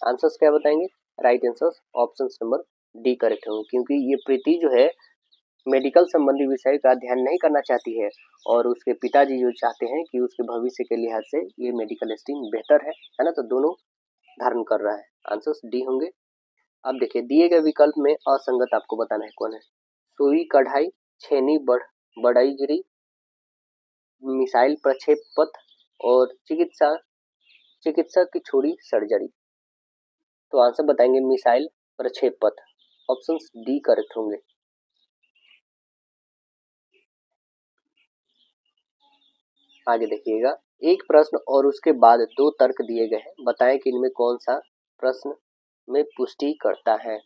आंसर्स क्या बताएंगे, right answer option number D correct होंगे, क्योंकि ये प्रीति जो है मेडिकल संबंधी विषय का अध्ययन नहीं करना चाहती है और उसके पिताजी जो चाहते हैं कि उसके भविष्य के लिहाज से ये मेडिकल स्ट्रीम बेहतर है ना। तो दोनों धारण कर रहा है, आंसर्स डी होंगे। अब देखिए दिए गए विकल्प में असंगत आपको बताना है कौन है। सुई कढ़ाई, छेनी बढ़ईगिरी, मिसाइल प्रक्षेप पथ और चिकित्सक की छुरी सर्जरी। तो आंसर बताएंगे मिसाइल प्रक्षेप पथ। ऑप्शन डी करेक्ट होंगे। आगे देखिएगा, एक प्रश्न और उसके बाद 2 तर्क दिए गए हैं, बताएं कि इनमें कौन सा प्रश्न में पुष्टि करता है।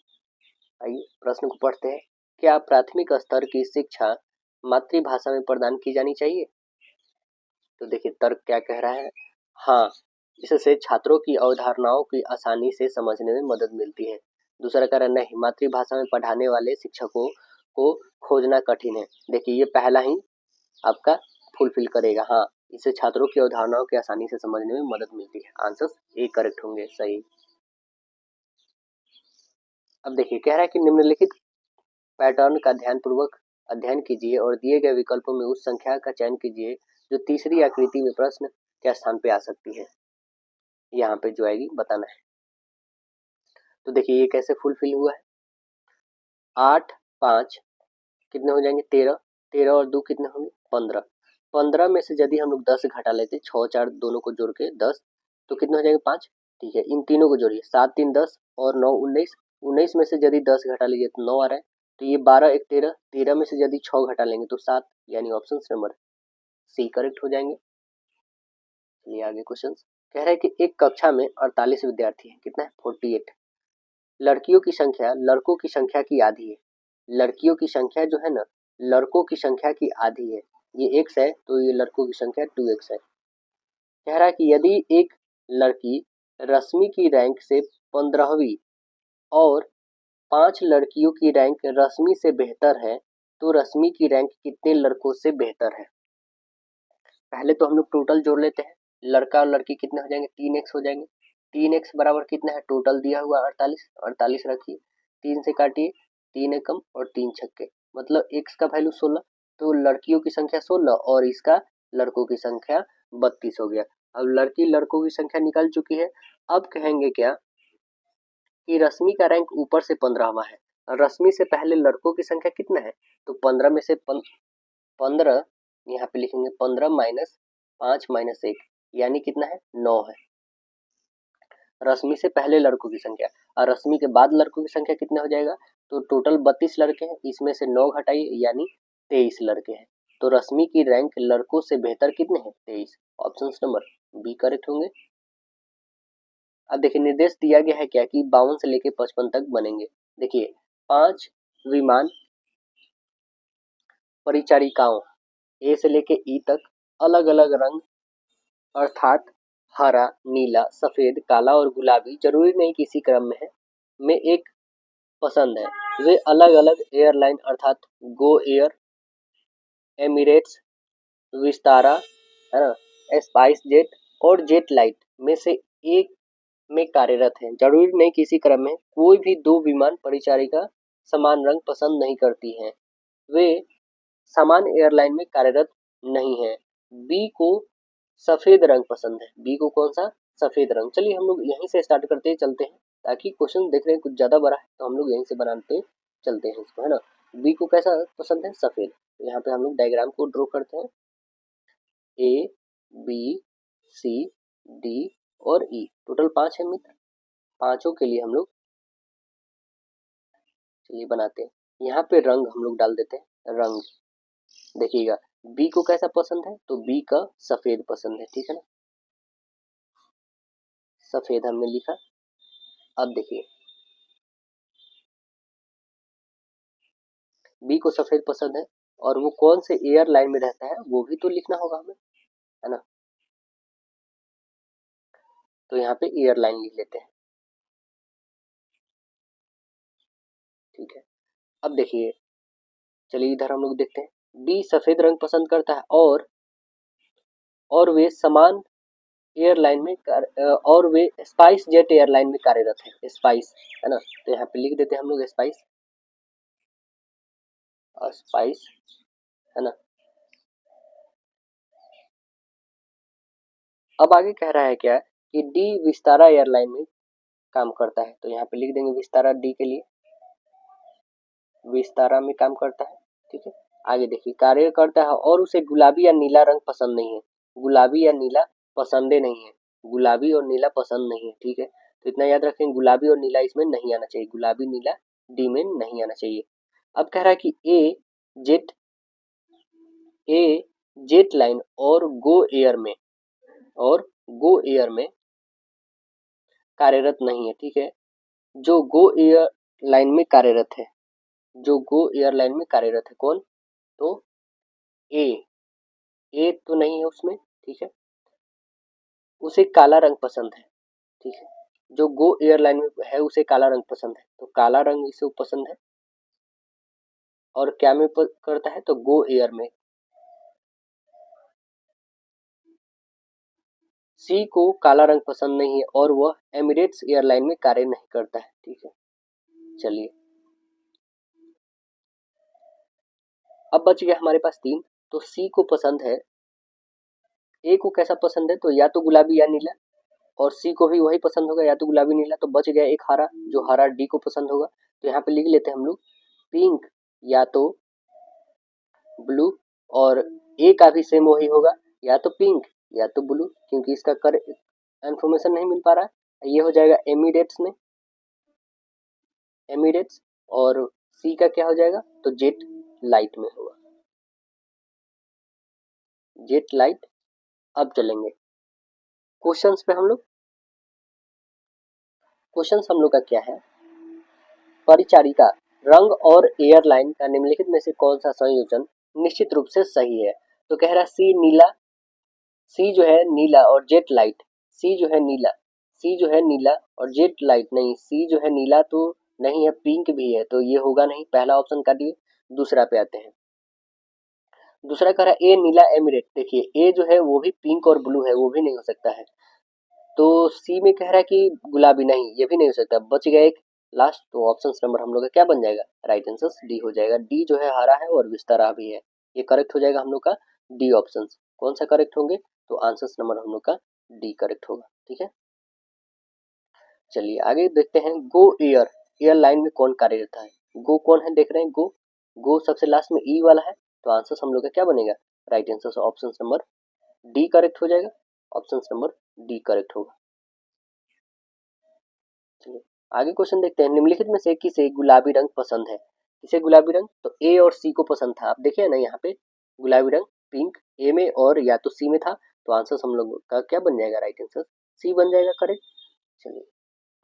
आइए प्रश्न को पढ़ते हैं। क्या प्राथमिक स्तर की शिक्षा मातृभाषा में प्रदान की जानी चाहिए। तो देखिए तर्क क्या कह रहा है, हाँ, इससे छात्रों की अवधारणाओं की आसानी से समझने में मदद मिलती है। दूसरा कह रहा है नहीं, मातृभाषा में पढ़ाने वाले शिक्षकों को खोजना कठिन है। देखिए ये पहला ही आपका फुलफिल करेगा, हाँ, इससे छात्रों की अवधारणाओं की आसानी से समझने में मदद मिलती है। आंसर ए करेक्ट होंगे, सही। अब देखिए कह रहा है कि निम्नलिखित पैटर्न का ध्यानपूर्वक अध्ययन कीजिए और दिए गए विकल्पों में उस संख्या का चयन कीजिए जो तीसरी आकृति में प्रश्न के स्थान पे आ सकती है। यहाँ पे जो आएगी बताना है। तो देखिए ये कैसे फुलफिल हुआ है, 8 5 कितने हो जाएंगे, 13, 13 और 2 कितने होंगे, 15, 15 में से यदि हम लोग 10 घटा लेते, 6 4 दोनों को जोड़ के 10, तो कितने हो जाएंगे, 5। ठीक है, इन तीनों को जोड़िए, 7 3 10 और 9 19, 19 में से यदि 10 घटा लीजिए तो 9 आ रहा है। तो ये 12 1 13, 13 में से यदि 6 घटा लेंगे तो 7, यानी ऑप्शन नंबर सी करेक्ट हो जाएंगे। चलिए आगे क्वेश्चन कह रहा है कि एक कक्षा में 48 विद्यार्थी है, कितना है, 48। लड़कियों की संख्या लड़कों की संख्या की आधी है। लड़कियों की संख्या जो है ना, लड़कों की संख्या की आधी है। ये x है तो ये लड़कों की संख्या 2x है। कह रहा है कि यदि एक लड़की रश्मि की रैंक से 15वीं और 5 लड़कियों की रैंक रश्मि से बेहतर है तो रश्मि की रैंक कितने लड़कों से बेहतर है। पहले तो हम लोग टोटल जोड़ लेते हैं, लड़का और लड़की कितने हो जाएंगे, 3x हो जाएंगे। 3x बराबर कितना है, टोटल दिया हुआ 48, 48 रखिए, 3 से काटिए, 3 एकम और 3 छक्के, मतलब x का वैल्यू 16, तो लड़कियों की संख्या 16 और इसका लड़कों की संख्या 32 हो गया। अब लड़की लड़कों की संख्या निकल चुकी है। अब कहेंगे क्या कि रश्मि का रैंक ऊपर से 15वां है, रश्मि से पहले लड़कों की संख्या कितना है, तो 15 में से 15 यहाँ पे लिखेंगे 15 माइनस 5 माइनस 1 यानी कितना है 9 है रश्मि से पहले लड़कों की संख्या। और रश्मि के बाद लड़कों की संख्या कितना हो जाएगा, तो टोटल 32 लड़के हैं, इसमें से 9 घटाइए यानी 23 लड़के हैं। तो रश्मि की रैंक लड़कों से बेहतर कितने हैं, 23। ऑप्शन नंबर बी करेक्ट होंगे। अब देखिए निर्देश दिया गया है क्या कि 52 से लेकर 55 तक बनेंगे। देखिए 5 विमान परिचारिकाओं ए से लेके ई तक अलग अलग रंग अर्थात हरा, नीला, सफेद, काला और गुलाबी, जरूरी नहीं किसी क्रम में है, में एक पसंद है। वे अलग अलग एयरलाइन अर्थात गो एयर, एमिरेट्स, विस्तारा, है ना, स्पाइस जेट और जेट लाइट में से एक में कार्यरत हैं। जरूरी नहीं किसी क्रम में, कोई भी दो विमान परिचारिका समान रंग पसंद नहीं करती हैं। वे समान एयरलाइन में कार्यरत नहीं है। बी को सफेद रंग पसंद है। बी को कौन सा, सफेद रंग। चलिए हम लोग यहीं से स्टार्ट करते चलते हैं, ताकि क्वेश्चन देख रहे हैं कुछ ज्यादा बड़ा है तो हम लोग यहीं से बनाते चलते हैं इसको, है ना। बी को कैसा पसंद है, सफेद। तो यहाँ पे हम लोग डायग्राम को ड्रॉ करते हैं। ए बी सी डी और ई टोटल 5 है मित्र। पांचों के लिए हम लोग चलिए बनाते हैं। यहाँ पे रंग हम लोग डाल देते हैं, रंग देखिएगा बी को कैसा पसंद है, तो बी का सफेद पसंद है, ठीक है ना, सफेद हमने लिखा। अब देखिए बी को सफेद पसंद है और वो कौन से एयरलाइन में रहता है वो भी तो लिखना होगा हमें, है ना। तो यहाँ पे एयरलाइन लिख लेते हैं, ठीक है। अब देखिए चलिए इधर हम लोग देखते हैं। डी सफेद रंग पसंद करता है और वे समान एयरलाइन में और वे स्पाइस जेट एयरलाइन में कार्यरत है। स्पाइस, है ना, तो यहाँ पे लिख देते हैं हम लोग स्पाइस, और स्पाइस, है ना। अब आगे कह रहा है क्या कि डी विस्तारा एयरलाइन में काम करता है, तो यहाँ पे लिख देंगे विस्तारा डी के लिए, विस्तारा में काम करता है, ठीक है। आगे देखिए कार्य करता है और उसे गुलाबी या नीला रंग पसंद नहीं है। गुलाबी या नीला पसंदे नहीं है, गुलाबी और नीला पसंद नहीं है, ठीक है। तो इतना याद रखें, गुलाबी और नीला इसमें नहीं आना चाहिए, गुलाबी नीला डी में नहीं आना चाहिए। अब कह रहा है कि जेट ए जेट लाइन और गो एयर में कार्यरत नहीं है, ठीक है। जो गो एयर लाइन में कार्यरत है, जो गो एयरलाइन में कार्यरत है कौन, तो ए ए तो नहीं है उसमें, ठीक है। उसे काला रंग पसंद है, ठीक है। जो गो एयरलाइन में है उसे काला रंग पसंद है, तो काला रंग इसे पसंद है। और क्या में करता है, तो गो एयर में। सी को काला रंग पसंद नहीं है और वह एमिरेट्स एयरलाइन में कार्य नहीं करता है, ठीक है। चलिए अब बच गया हमारे पास 3। तो सी को पसंद है, ए को कैसा पसंद है, तो या तो गुलाबी या नीला, और सी को भी वही पसंद होगा, या तो गुलाबी नीला। तो बच गया एक हरा, जो हरा डी को पसंद होगा। तो यहाँ पे लिख लेते हैं हम लोग पिंक या तो ब्लू, और ए का भी सेम वही होगा, या तो पिंक या तो ब्लू, क्योंकि इसका कर इंफॉर्मेशन नहीं मिल पा रहा है। ये हो जाएगा एमिरेट्स में, एमिरेट्स, और सी का क्या हो जाएगा, तो जेट लाइट में होगा, जेट लाइट। अब चलेंगे क्वेश्चंस पे हम लोग। क्वेश्चंस हम लोग का क्या है, परिचारिका रंग और एयरलाइन का निम्नलिखित में से कौन सा संयोजन निश्चित रूप से सही है। तो कह रहा है सी नीला, सी जो है नीला और जेट लाइट, सी जो है नीला, सी जो है नीला और जेट लाइट नहीं, सी जो है नीला तो नहीं है, पिंक भी है, तो ये होगा नहीं, पहला ऑप्शन काटिए। दूसरा पे आते हैं। दूसरा कह रहा है ए नीला एमिरेट, देखिए ए जो है वो भी पिंक और ब्लू है, वो भी नहीं हो सकता है। तो सी में कह रहा है कि गुलाबी, नहीं ये भी नहीं हो सकता। बच गया एक लास्ट, तो ऑप्शन नंबर हम लोग का क्या बन जाएगा, राइट आंसर डी हो जाएगा। डी जो है हरा है और विस्तारा भी है, ये करेक्ट हो जाएगा हम लोग का डी ऑप्शन। कौन सा करेक्ट होंगे, तो आंसर नंबर हम लोग का डी करेक्ट होगा, ठीक है। चलिए आगे देखते हैं, गो एयर एयरलाइन में कौन कार्यरत है। गो कौन है, देख रहे हैं, गो, गो सबसे लास्ट में ई वाला है, तो आंसर हम लोग का क्या बनेगा, right answer option number D correct हो जाएगा, ऑप्शन नंबर डी करेक्ट होगा। चलिए आगे क्वेश्चन देखते हैं, निम्नलिखित में से किसे गुलाबी रंग पसंद है, किसे गुलाबी रंग, तो ए और सी को पसंद था, आप देखिए ना यहाँ पे गुलाबी रंग पिंक ए में और या तो सी में था, तो आंसर हम लोग का क्या बन जाएगा, राइट आंसर सी बन जाएगा करेक्ट। चलिए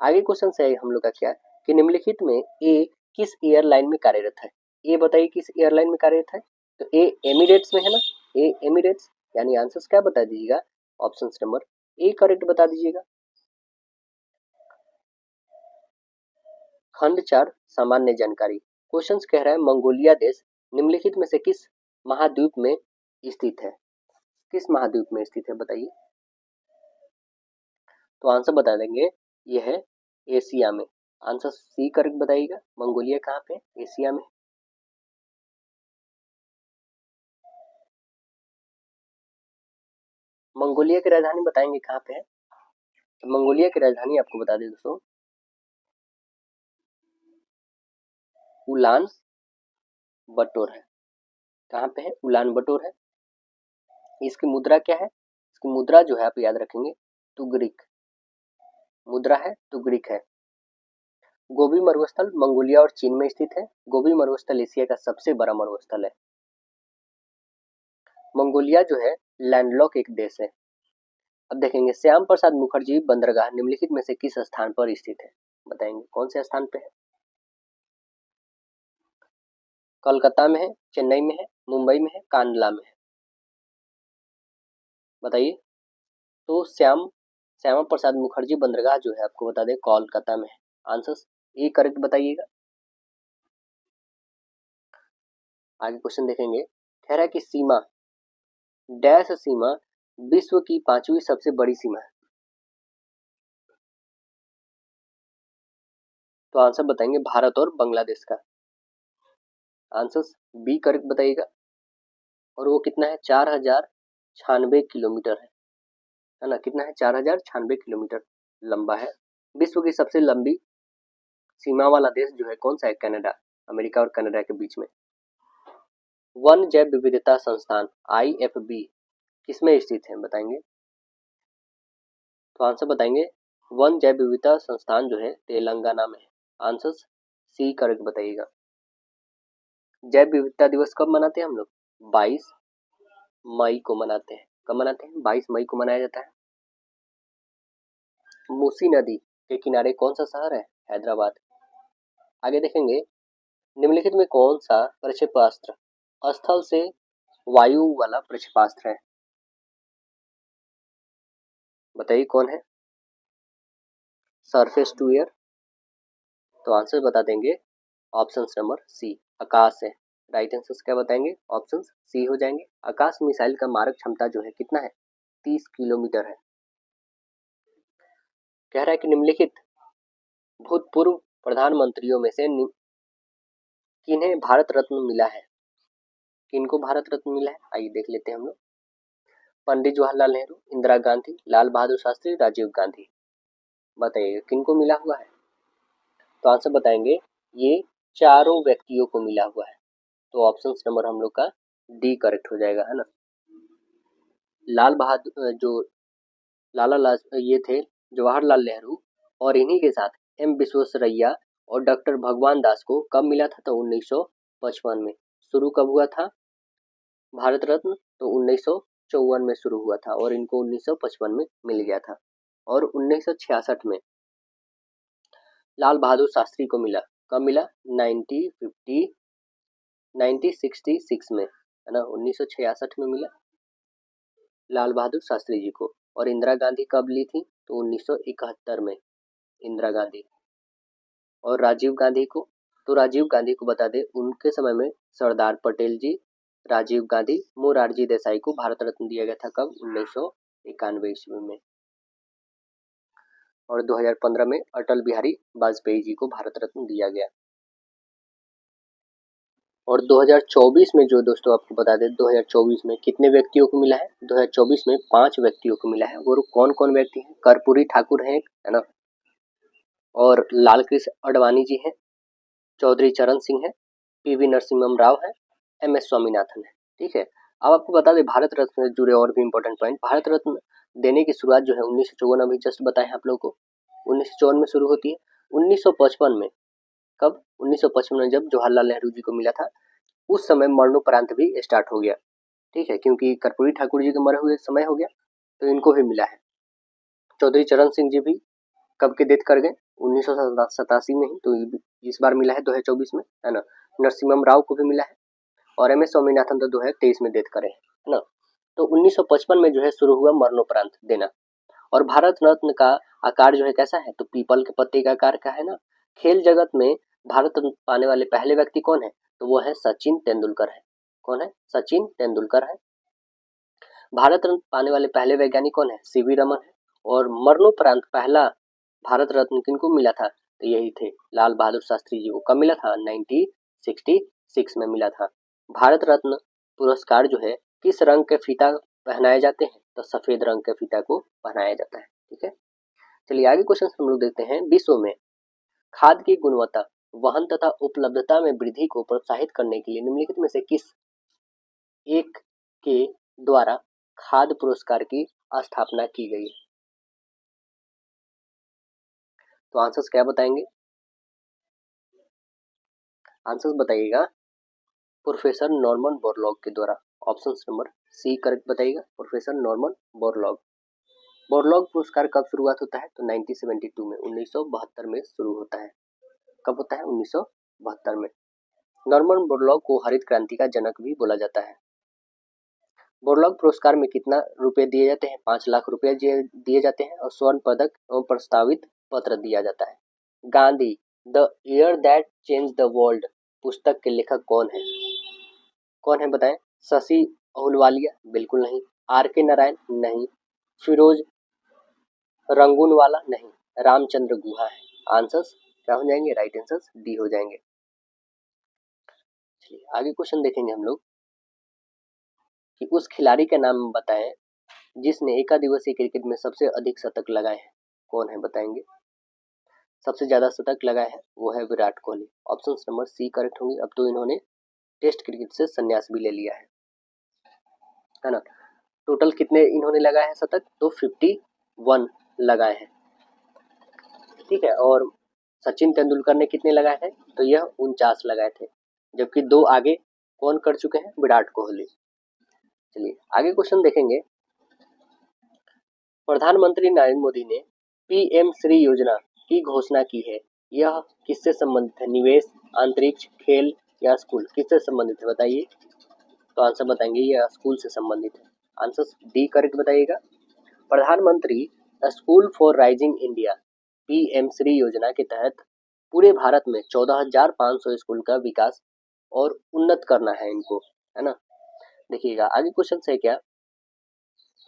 आगे क्वेश्चन से हम लोग का क्या है कि निम्नलिखित में ए किस एयरलाइन में कार्यरत है, ए बताइए किस एयरलाइन में कार्यरत है, तो ए एमिरेट्स में है ना, ए एमिरेट्स, यानी आंसर क्या बता दीजिएगा, ऑप्शन नंबर ए करेक्ट बता दीजिएगा। खंड 4 सामान्य जानकारी, क्वेश्चन कह रहा है मंगोलिया देश निम्नलिखित में से किस महाद्वीप में स्थित है, किस महाद्वीप में स्थित है बताइए, तो आंसर बता देंगे यह है एशिया में, आंसर सी करेक्ट बताइएगा, मंगोलिया कहाँ पे, एशिया में। मंगोलिया की राजधानी बताएंगे कहाँ पे है, तो मंगोलिया की राजधानी आपको बता दें दोस्तों, उलान बटोर है, कहाँ पे है, उलान बटोर है। इसकी मुद्रा क्या है, इसकी मुद्रा जो है आप याद रखेंगे तुगरिक मुद्रा है, तुगरिक है। गोबी मरुस्थल मंगोलिया और चीन में स्थित है, गोबी मरुस्थल एशिया का सबसे बड़ा मरुस्थल है। मंगोलिया जो है लैंडलॉक एक देश है। अब देखेंगे श्याम प्रसाद मुखर्जी बंदरगाह निम्नलिखित में से किस स्थान पर स्थित है, बताएंगे कौन से स्थान पे है, कोलकाता में है, चेन्नई में है, मुंबई में है, कांडला में है, बताइए। तो श्यामा प्रसाद मुखर्जी बंदरगाह जो है आपको बता दें कोलकाता में है, आंसर ए करेक्ट बताइएगा। आगे क्वेश्चन देखेंगे, कह रहा है कि सीमा डैश सीमा विश्व की 5वीं सबसे बड़ी सीमा है, तो आंसर बताएंगे भारत और बांग्लादेश का, आंसर बी करेक्ट बताइएगा। और वो कितना है, 4096 किलोमीटर है ना, कितना है, 4096 किलोमीटर लंबा है। विश्व की सबसे लंबी सीमा वाला देश जो है कौन सा है, कनाडा, अमेरिका और कनाडा के बीच में। वन जैव विविधता संस्थान IFB किसमें स्थित है बताएंगे, तो आंसर बताएंगे वन जैव विविधता संस्थान जो है तेलंगाना में है, आंसर सी करेक्ट बताइएगा। जैव विविधता दिवस कब मनाते हैं हम लोग, 22 मई को मनाते हैं, कब मनाते हैं, 22 मई को मनाया जाता है। मूसी नदी के किनारे कौन सा शहर है, हैदराबाद। आगे देखेंगे, निम्नलिखित में कौन सा प्रक्षेपास्त्र स्थल से वायु वाला प्रक्षेपास्त्र है, बताइए कौन है, सरफेस टू एयर, तो आंसर बता देंगे ऑप्शन नंबर सी आकाश है, राइट आंसर क्या बताएंगे, ऑप्शन सी हो जाएंगे। आकाश मिसाइल का मारक क्षमता जो है कितना है, 30 किलोमीटर है। कह रहा है कि निम्नलिखित भूतपूर्व प्रधानमंत्रियों में से किन्हें भारत रत्न मिला है, किनको भारत रत्न मिला है, आइए देख लेते हैं हम लोग। पंडित जवाहरलाल नेहरू, इंदिरा गांधी, लाल बहादुर शास्त्री, राजीव गांधी, बताइए किनको मिला हुआ है, तो आंसर बताएंगे ये चारों व्यक्तियों को मिला हुआ है, तो ऑप्शन नंबर हम लोग का डी करेक्ट हो जाएगा, है ना। लाल बहादुर जो लाला लाज ये थे जवाहरलाल नेहरू, और इन्हीं के साथ एम विश्वेश्वरैया और डॉक्टर भगवान दास को कब मिला था, तो 1955 में। शुरू कब हुआ था भारत रत्न, तो 1954 में शुरू हुआ था और इनको 1955 में मिल गया था। और 1966 में लाल बहादुर शास्त्री को मिला, कब मिला, 1966 में, है ना, 1966 में मिला लाल बहादुर शास्त्री जी को। और इंदिरा गांधी कब ली थी, तो 1971 में इंदिरा गांधी। और राजीव गांधी को, तो राजीव गांधी को बता दें उनके समय में सरदार पटेल जी, राजीव गांधी, मोरारजी देसाई को भारत रत्न दिया गया था, कब, 1991 ईस्वी में। और 2015 में अटल बिहारी वाजपेयी जी को भारत रत्न दिया गया। और 2024 में जो दोस्तों आपको बता दें 2024 में कितने व्यक्तियों को मिला है, 2024 में 5 व्यक्तियों को मिला है। वो कौन कौन व्यक्ति हैं, कर्पूरी ठाकुर हैं, है ना, और लाल कृष्ण अडवाणी जी हैं, चौधरी चरण सिंह है, पीवी नरसिम्हम राव है, एमएस स्वामीनाथन है। ठीक है, अब आपको बता दें भारत रत्न से जुड़े और भी इंपॉर्टेंट पॉइंट। भारत रत्न देने की शुरुआत जो है 1954 अभी जस्ट बताए आप लोगों को, 1954 में शुरू होती है। 1955 में, कब? 1955 में जब जवाहरलाल नेहरू जी को मिला था, उस समय मरणोपरांत भी स्टार्ट हो गया। ठीक है, क्योंकि कर्पूरी ठाकुर जी के मरे हुए समय हो गया तो इनको भी मिला है। चौधरी चरण सिंह जी भी कब के डेथ कर गए? 1987 में ही, तो इस बार मिला है 2024 में, है ना। नरसिम्हम राव को भी मिला है और एम एस स्वामीनाथन तो 2023 में डेथ करे है ना। तो 1955 में जो है शुरू हुआ मरणोपरांत देना। और भारत रत्न का आकार जो है कैसा है? तो पीपल के पत्ते का आकार का है ना। खेल जगत में भारत रत्न पाने वाले पहले व्यक्ति कौन है? तो वो है सचिन तेंदुलकर है। कौन है? सचिन तेंदुलकर है। भारत रत्न पाने वाले पहले वैज्ञानिक कौन है? सीवी रमन है। और मरणोपरांत पहला भारत रत्न किनको मिला था? तो यही थे लाल बहादुर शास्त्री जी को। कब मिला था? 1966 में मिला था। भारत रत्न पुरस्कार जो है किस रंग के फीता पहनाए जाते हैं? तो सफेद रंग के फीता को पहनाया जाता है। ठीक है, चलिए आगे क्वेश्चन हम लोग देखते हैं। विश्व में खाद्य की गुणवत्ता, वहन तथा उपलब्धता में वृद्धि को प्रोत्साहित करने के लिए निम्नलिखित में से किस एक के द्वारा खाद्य पुरस्कार की स्थापना की गई? तो आंसर्स क्या बताएंगे? आंसर्स बताइएगा प्रोफेसर नॉर्मन बोरलॉग के द्वारा। ऑप्शन नंबर सी करेक्ट बताइएगा, प्रोफेसर नॉर्मन बोरलॉग। बोरलॉग पुरस्कार कब शुरुआत होता है? तो 1972 में, 1972 में शुरू होता है। कब होता है? 1972 में। नॉर्मन बोरलॉग को हरित क्रांति का जनक भी बोला जाता है। बोरलॉग पुरस्कार में कितना रुपए दिए जाते हैं? 5 लाख रुपए दिए जाते हैं और स्वर्ण पदक एवं प्रस्तावित पत्र दिया जाता है। Gandhi the year that change the world पुस्तक के लेखक कौन है? कौन है बताएं? शशि अहलुवालिया? बिल्कुल नहीं। आर के नारायण? नहीं। फिरोज रंगूनवाला? नहीं। रामचंद्र गुहा है। आंसर्स क्या हो जाएंगे? राइट आंसर्स डी हो जाएंगे। चलिए आगे क्वेश्चन देखेंगे हम लोग कि उस खिलाड़ी का नाम बताएं जिसने एकादिवसीय क्रिकेट में सबसे अधिक शतक लगाए हैं। कौन है बताएंगे? सबसे ज्यादा शतक लगाए हैं वो है Virat Kohli. Option number C correct होंगे। अब तो इन्होंने टेस्ट क्रिकेट से संन्यास भी ले लिया है ना। टोटल कितने इन्होंने लगाए हैं शतक? तो 51 लगाए हैं। ठीक है, और सचिन तेंदुलकर ने कितने लगाए थे? तो यह 49 लगाए थे, जबकि 2 आगे कौन कर चुके हैं? विराट कोहली। चलिए आगे क्वेश्चन देखेंगे। प्रधानमंत्री नरेंद्र मोदी ने पीएम श्री योजना की घोषणा की है। यह किससे संबंधित है? निवेश, अंतरिक्ष, खेल या स्कूल? किससे संबंधित है बताइए? तो आंसर बताएंगे यह स्कूल से संबंधित है। आंसर डी करेक्ट बताइएगा। प्रधानमंत्री school for rising India PM Shri योजना के तहत पूरे भारत में 14,500 स्कूल का विकास और उन्नत करना है इनको, है ना। देखिएगा आगे क्वेश्चन है क्या,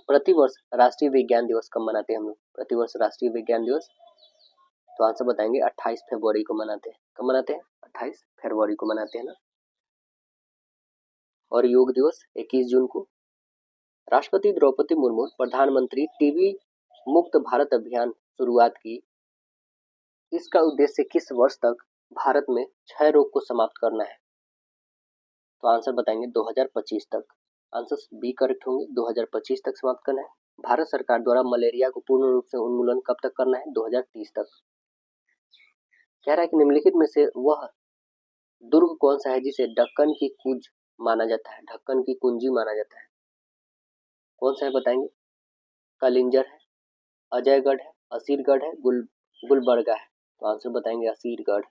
प्रतिवर्ष राष्ट्रीय विज्ञान दिवस कब मनाते हैं हम लोग? प्रतिवर्ष राष्ट्रीय विज्ञान दिवस, तो आंसर बताएंगे 28 फरवरी को मनाते हैं। कब मनाते हैं? 28 फरवरी को मनाते हैं ना। और योग दिवस 21 जून को। राष्ट्रपति द्रौपदी मुर्मू प्रधानमंत्री टीबी मुक्त भारत अभियान शुरुआत की। इसका उद्देश्य किस वर्ष तक भारत में क्षय रोग को समाप्त करना है? तो आंसर बताएंगे 2025 तक। आंसर बी करेक्ट होंगे, 2025 तक समाप्त करना है। भारत सरकार द्वारा मलेरिया को पूर्ण रूप से उन्मूलन कब तक करना है? 2030 तक। कह रहा है कि निम्नलिखित में से वह दुर्ग कौन सा है जिसे ढक्कन की कुंज माना जाता है? ढक्कन की कुंजी माना जाता है, कौन सा है बताएंगे? कलिंजर है, अजयगढ़ है, असीरगढ़ है, गुलबर्गा है। तो आंसर बताएंगे असीरगढ़,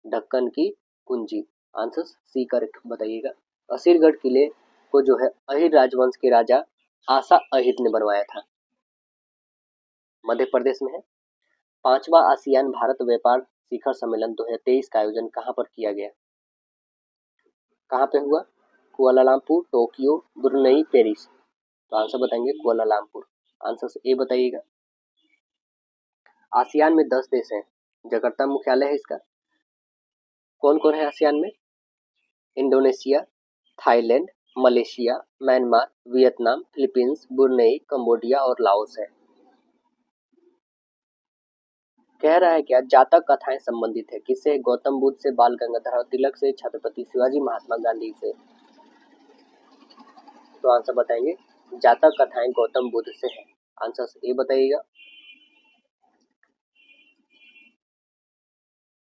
ढक्कन की कुंजी। आंसर सी करेक्ट बताइएगा। असीरगढ़ किले को जो है अहिर राजवंश के राजा आशा अहिर ने बनवाया था, मध्य प्रदेश में है। 5वां आसियान भारत व्यापार शिखर सम्मेलन 2023 का आयोजन कहाँ पर किया गया? कहाँ पे हुआ? Kuala Lumpur, Tokyo, Brunei, Paris. तो आंसर बताएंगे कुआलालंपुर। आंसर ए बताइएगा। आसियान में 10 देश हैं, जकार्ता मुख्यालय है इसका। कौन कौन है आसियान में? Indonesia, Thailand, Malaysia, Myanmar, Vietnam, Philippines, Brunei, Cambodia और लाओस है। कह रहा है क्या, जातक कथाएं संबंधित है किससे? गौतम बुद्ध से, बाल गंगाधर तिलक से, छत्रपति शिवाजी, महात्मा गांधी से। तो आंसर बताएंगे जातक कथाएं गौतम बुद्ध से है। आंसर ए बताइएगा।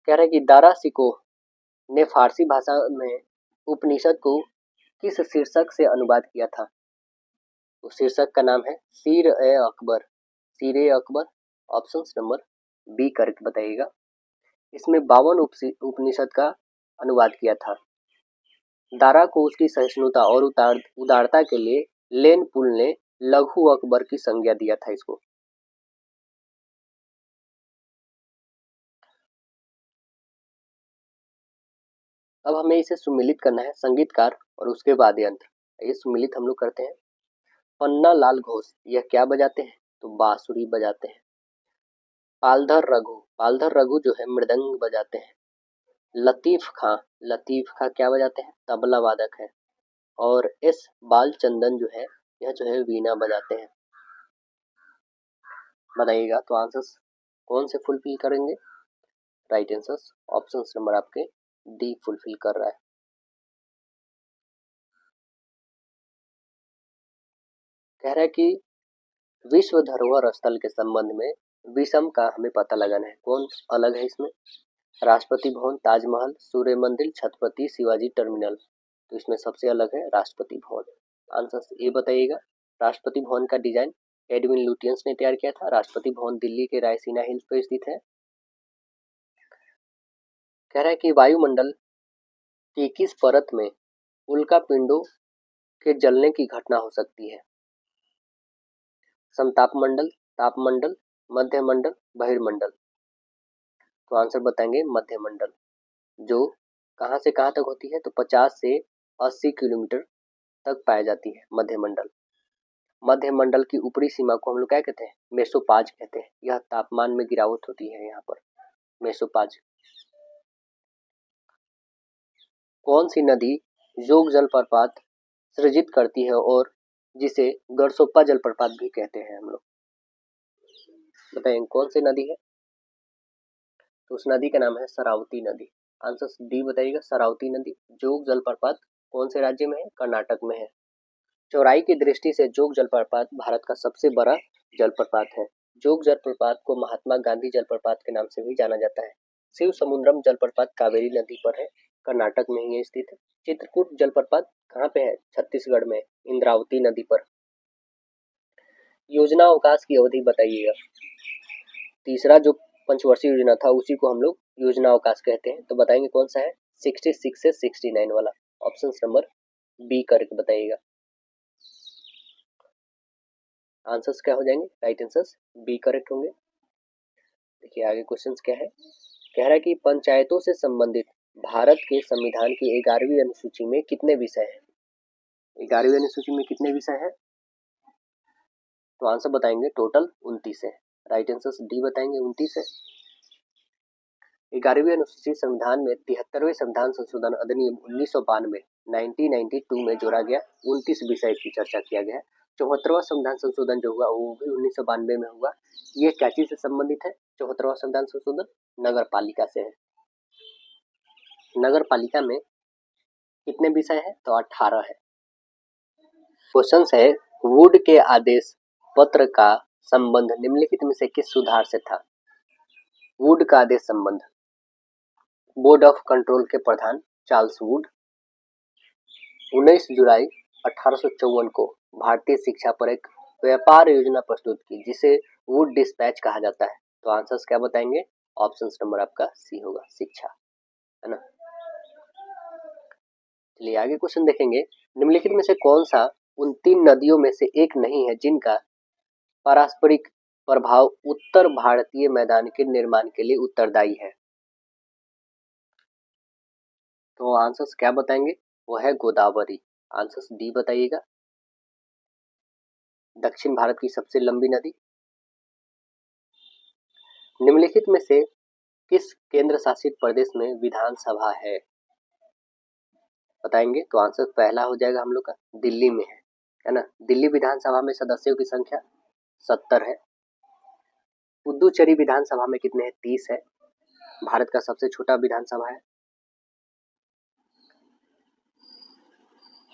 कह रहे हैं कि दारा सिकोह ने फारसी भाषा में उपनिषद को किस शीर्षक से अनुवाद किया था? उस शीर्षक का नाम है सीर ए अकबर। सीर ए अकबर। ऑप्शन नंबर बी करके बताइएगा। इसमें 52 उपनिषद का अनुवाद किया था। दारा को उसकी सहिष्णुता और उदारता के लिए लेन पुल ने लघु अकबर की संज्ञा दिया था इसको। अब हमें इसे सुमिलित करना है, संगीतकार और उसके वाद्य यंत्र। ये सुमिलित हम लोग करते हैं। पन्ना लाल घोष यह क्या बजाते हैं? तो बांसुरी बजाते हैं। पालधर रघु जो है मृदंग बजाते हैं। लतीफ खां क्या बजाते हैं? तबला वादक है। और एस बालचंदन जो है यह जो है वीणा बजाते हैं। बताइएगा तो आंसर्स कौन से फुलफिल करेंगे? राइट आंसर्स ऑप्शन नंबर आपके डी फुलफिल कर रहा है। कह रहा है कि विश्व धरोहर स्थल के संबंध में विषम का हमें पता लगाना है। कौन अलग है इसमें? राष्ट्रपति भवन, ताजमहल, सूर्य मंदिर, छत्रपति शिवाजी टर्मिनल। तो इसमें सबसे अलग है राष्ट्रपति भवन। आंसर ए बताइएगा। राष्ट्रपति भवन का डिजाइन एडविन लुटियंस ने तैयार किया था। राष्ट्रपति भवन दिल्ली के रायसीना हिल्स पर स्थित है। कह रहा है कि वायुमंडल की किस परत में उल्का पिंडों के जलने की घटना हो सकती है? समतापमंडल, तापमंडल, मध्यमंडल, बहिर्मंडल। तो आंसर बताएंगे मध्यमंडल। जो कहाँ से कहाँ तक होती है? तो 50 से 80 किलोमीटर तक पाई जाती है मध्यमंडल। मध्यमंडल की ऊपरी सीमा को हम लोग क्या कहते हैं? मेसोपाज कहते हैं। यह तापमान में गिरावट होती है यहाँ पर, मेसोपाज। कौन सी नदी जोग जलप्रपात सृजित करती है और जिसे गरसोप्पा जलप्रपात भी कहते हैं हम लोग? बताएं कौन सी नदी है? तो उस नदी का नाम है शरावती नदी। आंसर डी बताइएगा, शरावती नदी। जोग जलप्रपात कौन से राज्य में है? कर्नाटक में है। चौड़ाई की दृष्टि से जोग जलप्रपात भारत का सबसे बड़ा जलप्रपात है। जोग जलप्रपात को महात्मा गांधी जलप्रपात के नाम से भी जाना जाता है। शिव समुद्रम जलप्रपात कावेरी नदी पर है, कर्नाटक में ही स्थित है। चित्रकूट जलप्रपात कहाँ पे है? छत्तीसगढ़ में, इंद्रावती नदी पर। योजना अवकाश की अवधि बताइएगा। तीसरा जो पंचवर्षीय योजना था उसी को हम लोग योजना अवकाश कहते हैं। तो बताएंगे कौन सा है? 66 से 69 वाला। ऑप्शन नंबर बी करके बताइएगा। आंसर्स क्या हो जाएंगे? राइट आंसर्स बी करेक्ट होंगे। देखिए आगे क्वेश्चन क्या है। कह रहा है कि पंचायतों से संबंधित भारत के संविधान की 11वीं अनुसूची में कितने विषय हैं? 11वीं अनुसूची में कितने विषय हैं? तो आंसर बताएंगे टोटल 29 है। राइट आंसर डी बताएंगे 29 है। 11वीं अनुसूची संविधान में 73वें संविधान संशोधन अधिनियम 1992 1992 में जोड़ा गया 29 विषय की चर्चा किया गया है। 74वां संविधान संशोधन जो हुआ वो भी 1992 में हुआ। ये क्या चीज से संबंधित है? 74वां संविधान संशोधन नगर पालिका से है। नगर पालिका में कितने विषय है? तो 18 है। क्वेश्चन है, वुड के आदेश पत्र का संबंध निम्नलिखित में से किस सुधार से था? वुड का आदेश संबंध बोर्ड ऑफ कंट्रोल के प्रधान चार्ल्स वुड 19 जुलाई 1854 को भारतीय शिक्षा पर एक व्यापार योजना प्रस्तुत की जिसे वुड डिस्पैच कहा जाता है। तो आंसर्स क्या बताएंगे? ऑप्शन नंबर आपका सी होगा, शिक्षा, है ना। चलिए आगे क्वेश्चन देखेंगे। निम्नलिखित में से कौन सा उन 3 नदियों में से एक नहीं है जिनका पारस्परिक प्रभाव उत्तर भारतीय मैदान के निर्माण के लिए उत्तरदायी है? तो आंसर्स क्या बताएंगे? वो है गोदावरी। आंसर्स डी बताइएगा। दक्षिण भारत की सबसे लंबी नदी। निम्नलिखित में से किस केंद्र शासित प्रदेश में विधानसभा है? बताएंगे तो आंसर पहला हो जाएगा हम लोग का दिल्ली में है ना। दिल्ली विधानसभा में सदस्यों की संख्या 70 है। पुदुचेरी विधानसभा में कितने हैं? 30 है। भारत का सबसे छोटा विधानसभा है।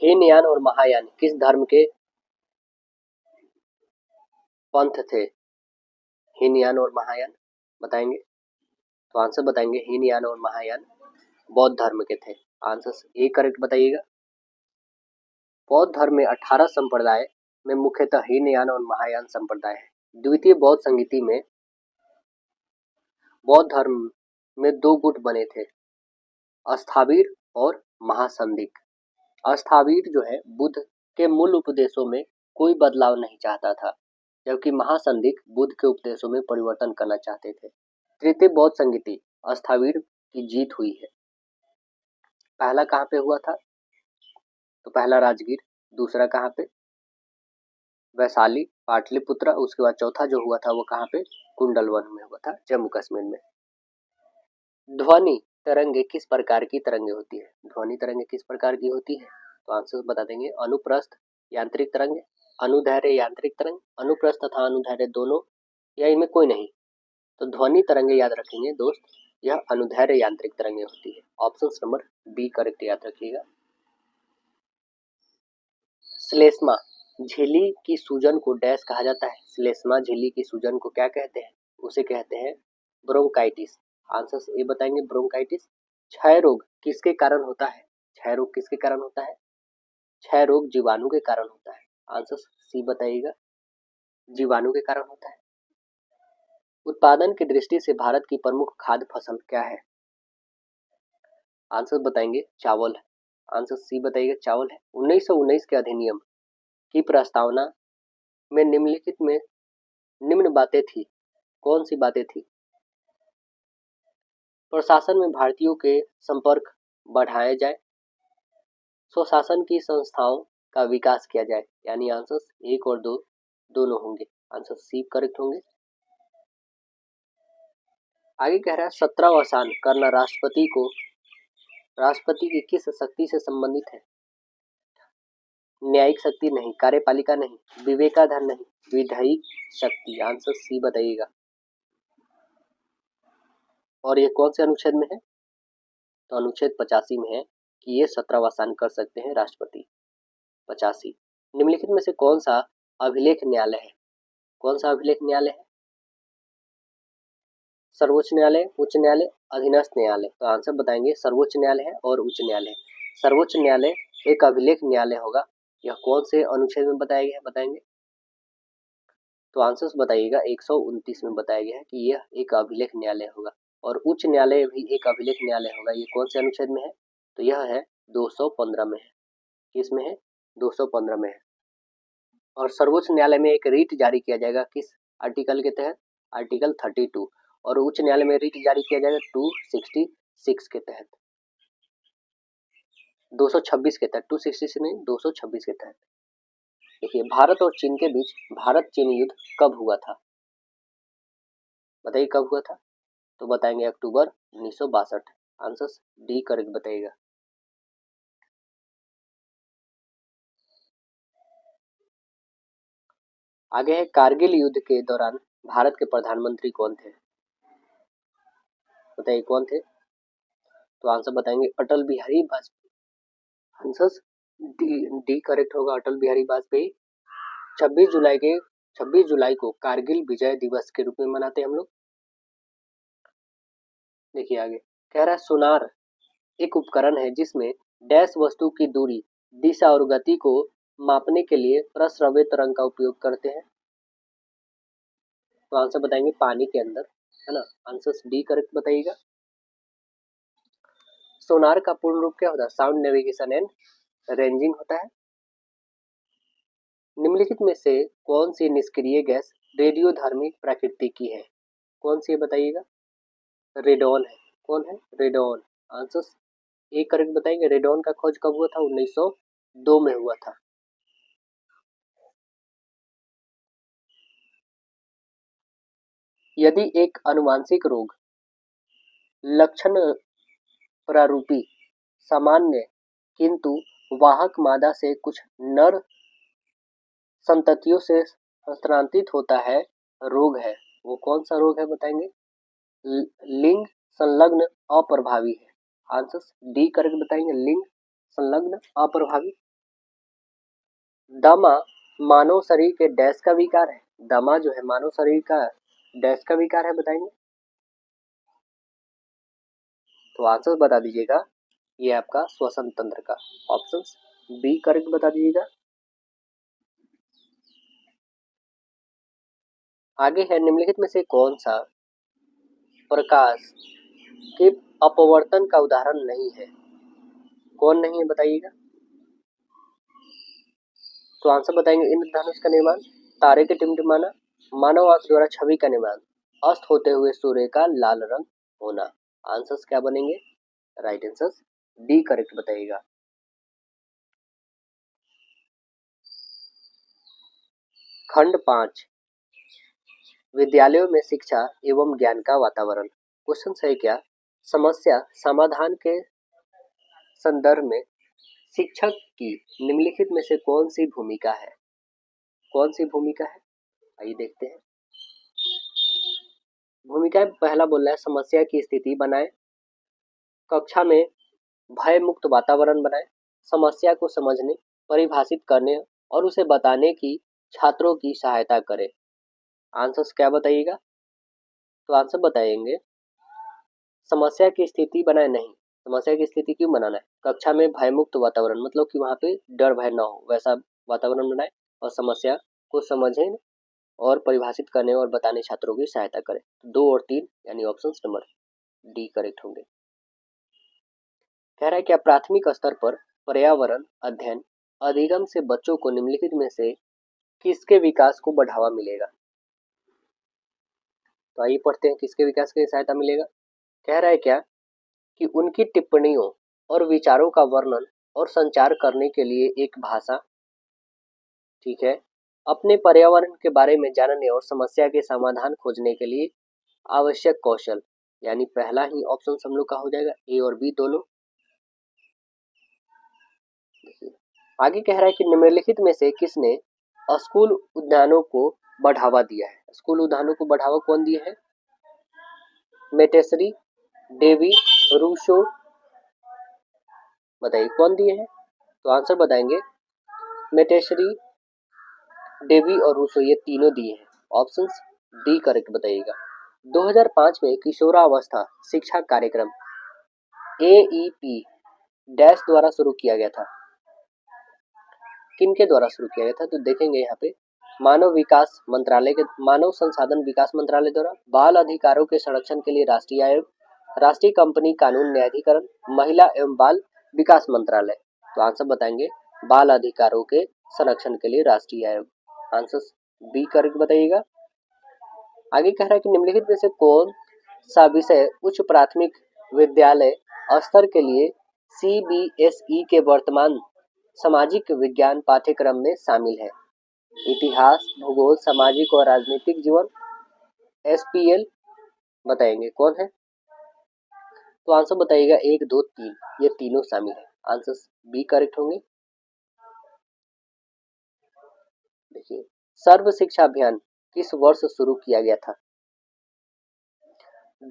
हीनयान और महायान किस धर्म के पंथ थे? हीनयान और महायान बताएंगे, तो आंसर बताएंगे हीनयान और महायान बौद्ध धर्म के थे। आंसर ए करेक्ट बताइएगा। बौद्ध धर्म में 18 संप्रदाय में मुख्यतः हीनयान और महायान संप्रदाय है। द्वितीय बौद्ध संगीति में बौद्ध धर्म में 2 गुट बने थे, अस्थावीर और महासंदिक। अस्थावीर जो है बुद्ध के मूल उपदेशों में कोई बदलाव नहीं चाहता था, जबकि महासंदिक बुद्ध के उपदेशों में परिवर्तन करना चाहते थे। तृतीय बौद्ध संगीति अस्थावीर की जीत हुई है। पहला कहाँ पे हुआ था? तो पहला राजगीर, दूसरा कहाँ पे? वैशाली पाटलिपुत्र, उसके बाद चौथा जो हुआ था वो कहाँ पे? कुंडलवन में हुआ था, जम्मू कश्मीर में। ध्वनि तरंगे किस प्रकार की तरंगे होती है? ध्वनि तरंगे किस प्रकार की होती है? तो आंसर बता देंगे अनुप्रस्थ यांत्रिक तरंग, अनुदैर्घ्य यांत्रिक तरंग, अनुप्रस्थ तथा अनुदैर्घ्य दोनों या इनमें कोई नहीं। तो ध्वनि तरंगे याद रखेंगे दोस्त, यह अनुदैर्घ्य यांत्रिक तरंगे होती है। ऑप्शन नंबर बी करेक्ट याद रखिएगा। श्लेष्मा झिल्ली की सूजन को डैश कहा जाता है? श्लेष्मा झिल्ली की सूजन को क्या कहते हैं? उसे कहते हैं ब्रोंकाइटिस। आंसर ए बताएंगे ब्रोंकाइटिस। क्षय रोग किसके कारण होता है? क्षय रोग किसके कारण होता है? क्षय रोग जीवाणु के कारण होता है। आंसर सी बताइएगा, जीवाणु के कारण होता है। उत्पादन की दृष्टि से भारत की प्रमुख खाद्य फसल क्या है? आंसर बताएंगे चावल है। आंसर सी बताइएगा चावल है। 1919 के अधिनियम की प्रस्तावना में निम्नलिखित में निम्न बातें थी, कौन सी बातें थी? प्रशासन में भारतीयों के संपर्क बढ़ाया जाए, स्वशासन की संस्थाओं का विकास किया जाए, यानी आंसर 1 और 2 दोनों होंगे। आंसर सी करेक्ट होंगे। आगे कह रहा है 17वासान करना राष्ट्रपति की किस शक्ति से संबंधित है? न्यायिक शक्ति नहीं, कार्यपालिका नहीं, विवेकाधीन नहीं, विधायिक शक्ति। आंसर सी बताइएगा। और ये कौन से अनुच्छेद में है? तो अनुच्छेद 85 में है कि ये 17वासान कर सकते हैं राष्ट्रपति। 85 निम्नलिखित में से कौन सा अभिलेख न्यायालय है? कौन सा अभिलेख न्यायालय है? सर्वोच्च न्यायालय, उच्च न्यायालय, अधीनस्थ न्यायालय। तो आंसर बताएंगे सर्वोच्च न्यायालय है और उच्च न्यायालय। सर्वोच्च न्यायालय एक अभिलेख न्यायालय होगा। यह कौन से अनुच्छेद में बताया गया है बताएंगे? तो आंसर बताइएगा 129 में बताया गया है कि यह एक अभिलेख न्यायालय होगा। और उच्च न्यायालय भी एक अभिलेख न्यायालय होगा। ये कौन से अनुच्छेद में है? तो यह है 215 में है। किस में है? 215 में है। और सर्वोच्च न्यायालय में एक रीट जारी किया जाएगा किस आर्टिकल के तहत? आर्टिकल 32। और उच्च न्यायालय में रीट जारी किया जाएगा 266 के तहत, 226 के तहत, 266 नहीं 226 के तहत। देखिए भारत और चीन के बीच भारत चीन युद्ध कब हुआ था? बताइए कब हुआ था? तो बताएंगे अक्टूबर 1962। आंसर डी करेक्ट बताइएगा। आगे है कारगिल युद्ध के दौरान भारत के प्रधानमंत्री कौन थे? बताइए कौन थे? तो आंसर बताएंगे Atal Bihari Vajpayee. Answer D correct होगा, अटल बिहारी वाजपेयी। 26 जुलाई को कारगिल विजय दिवस के रूप में मनाते हैं हम लोग। देखिए आगे कह रहा है सोनार एक उपकरण है जिसमें डैश वस्तु की दूरी, दिशा और गति को मापने के लिए प्रस्रव्य तरंग का उपयोग करते हैं। तो आंसर बताएंगे पानी के अंदर, है ना। आंसर डी करेक्ट बताइएगा। सोनार का पूर्ण रूप क्या होता है? साउंड नेविगेशन एंड रेंजिंग होता है। निम्नलिखित में से कौन सी निष्क्रिय गैस रेडियोधर्मी प्रकृति की है? कौन सी बताइएगा? रेडॉन है। कौन है? रेडॉन। आंसर ए करेक्ट बताएंगे। रेडॉन का खोज कब हुआ था? 1902 में हुआ था। यदि एक अनुवांशिक रोग लक्षण प्रारूपी सामान्य किंतु वाहक मादा से कुछ नर संततियों से हस्तांतरित होता है रोग है, वो कौन सा रोग है बताएंगे? लिंग संलग्न अप्रभावी है। आंसर डी करेक्ट बताएंगे, लिंग संलग्न अप्रभावी। दमा मानव शरीर के डैश का विकार है। दमा जो है मानव शरीर का डैश का विकार है बताएंगे? तो आंसर बता दीजिएगा, ये आपका श्वसन तंत्र का। ऑप्शन बी करेक्ट बता दीजिएगा। आगे है, निम्नलिखित में से कौन सा प्रकाश के अपवर्तन का उदाहरण नहीं है? कौन नहीं है बताइएगा? तो आंसर बताएंगे, इंद्रधनुष का निर्माण, तारे के टिमटिमाना, मानव आंख द्वारा छवि का निर्माण, अस्त होते हुए सूर्य का लाल रंग होना। आंसर्स क्या बनेंगे? राइट आंसर डी करेक्ट बताइएगा। खंड 5 विद्यालयों में शिक्षा एवं ज्ञान का वातावरण। क्वेश्चन है क्या? समस्या समाधान के संदर्भ में शिक्षक की निम्नलिखित में से कौन सी भूमिका है? कौन सी भूमिका है? आइए देखते हैं। भूमिका पहला बोल रहा है, समस्या की स्थिति बनाए, कक्षा में भय मुक्त वातावरण बनाए, समस्या को समझने, परिभाषित करने और उसे बताने की छात्रों की सहायता करें। आंसर्स क्या बताइएगा? तो आंसर बताएंगे, समस्या की स्थिति बनाए नहीं। समस्या की स्थिति क्यों बनाना है? कक्षा में भयमुक्त वातावरण, मतलब कि वहाँ पे डर भय ना हो वैसा वातावरण बनाए, और समस्या को समझे और परिभाषित करने और बताने छात्रों की सहायता करें। 2 और 3 यानी ऑप्शन नंबर डी करेक्ट होंगे। कह रहा है क्या प्राथमिक स्तर पर पर्यावरण अध्ययन अधिगम से बच्चों को निम्नलिखित में से किसके विकास को बढ़ावा मिलेगा? तो आइए पढ़ते हैं, किसके विकास की सहायता मिलेगा। कह रहा है क्या कि उनकी टिप्पणियों और विचारों का वर्णन और संचार करने के लिए एक भाषा, ठीक है, अपने पर्यावरण के बारे में जानने और समस्या के समाधान खोजने के लिए आवश्यक कौशल, यानी पहला ही ऑप्शन हम लोग का हो जाएगा, ए और बी दोनों। आगे कह रहा है कि निम्नलिखित में से किसने स्कूल उद्यानों को बढ़ावा दिया है? स्कूल उद्यानों को बढ़ावा कौन दिया है? मेटेसरी, डेवी, रूशो, बताइए कौन दिए हैं? तो आंसर बताएंगे, मेटेसरी, डेवी और रूसो, ये तीनों दिए हैं। ऑप्शन डी करेक्ट बताइएगा। 2005 में किशोरावस्था शिक्षा कार्यक्रम AEP डैश द्वारा शुरू किया गया था। किनके द्वारा शुरू किया गया था? तो देखेंगे यहाँ पे, मानव विकास मंत्रालय के, मानव संसाधन विकास मंत्रालय द्वारा, बाल अधिकारों के संरक्षण के लिए राष्ट्रीय आयोग, राष्ट्रीय कंपनी कानून न्यायाधिकरण, महिला एवं बाल विकास मंत्रालय। तो आंसर बताएंगे, बाल अधिकारों के संरक्षण के लिए राष्ट्रीय आयोग। आंसर बी करेक्ट बताइएगा। आगे कह रहा है कि निम्नलिखित में से कौन सा विषय उच्च प्राथमिक विद्यालय स्तर के लिए CBSE के वर्तमान सामाजिक विज्ञान पाठ्यक्रम में शामिल है? इतिहास, भूगोल, सामाजिक और राजनीतिक जीवन, SPL, बताएंगे कौन है? तो आंसर बताइएगा 1, 2, 3, ये तीनों शामिल है। आंसर बी करेक्ट होंगे। देखिए, सर्व शिक्षा अभियान किस वर्ष शुरू किया गया था?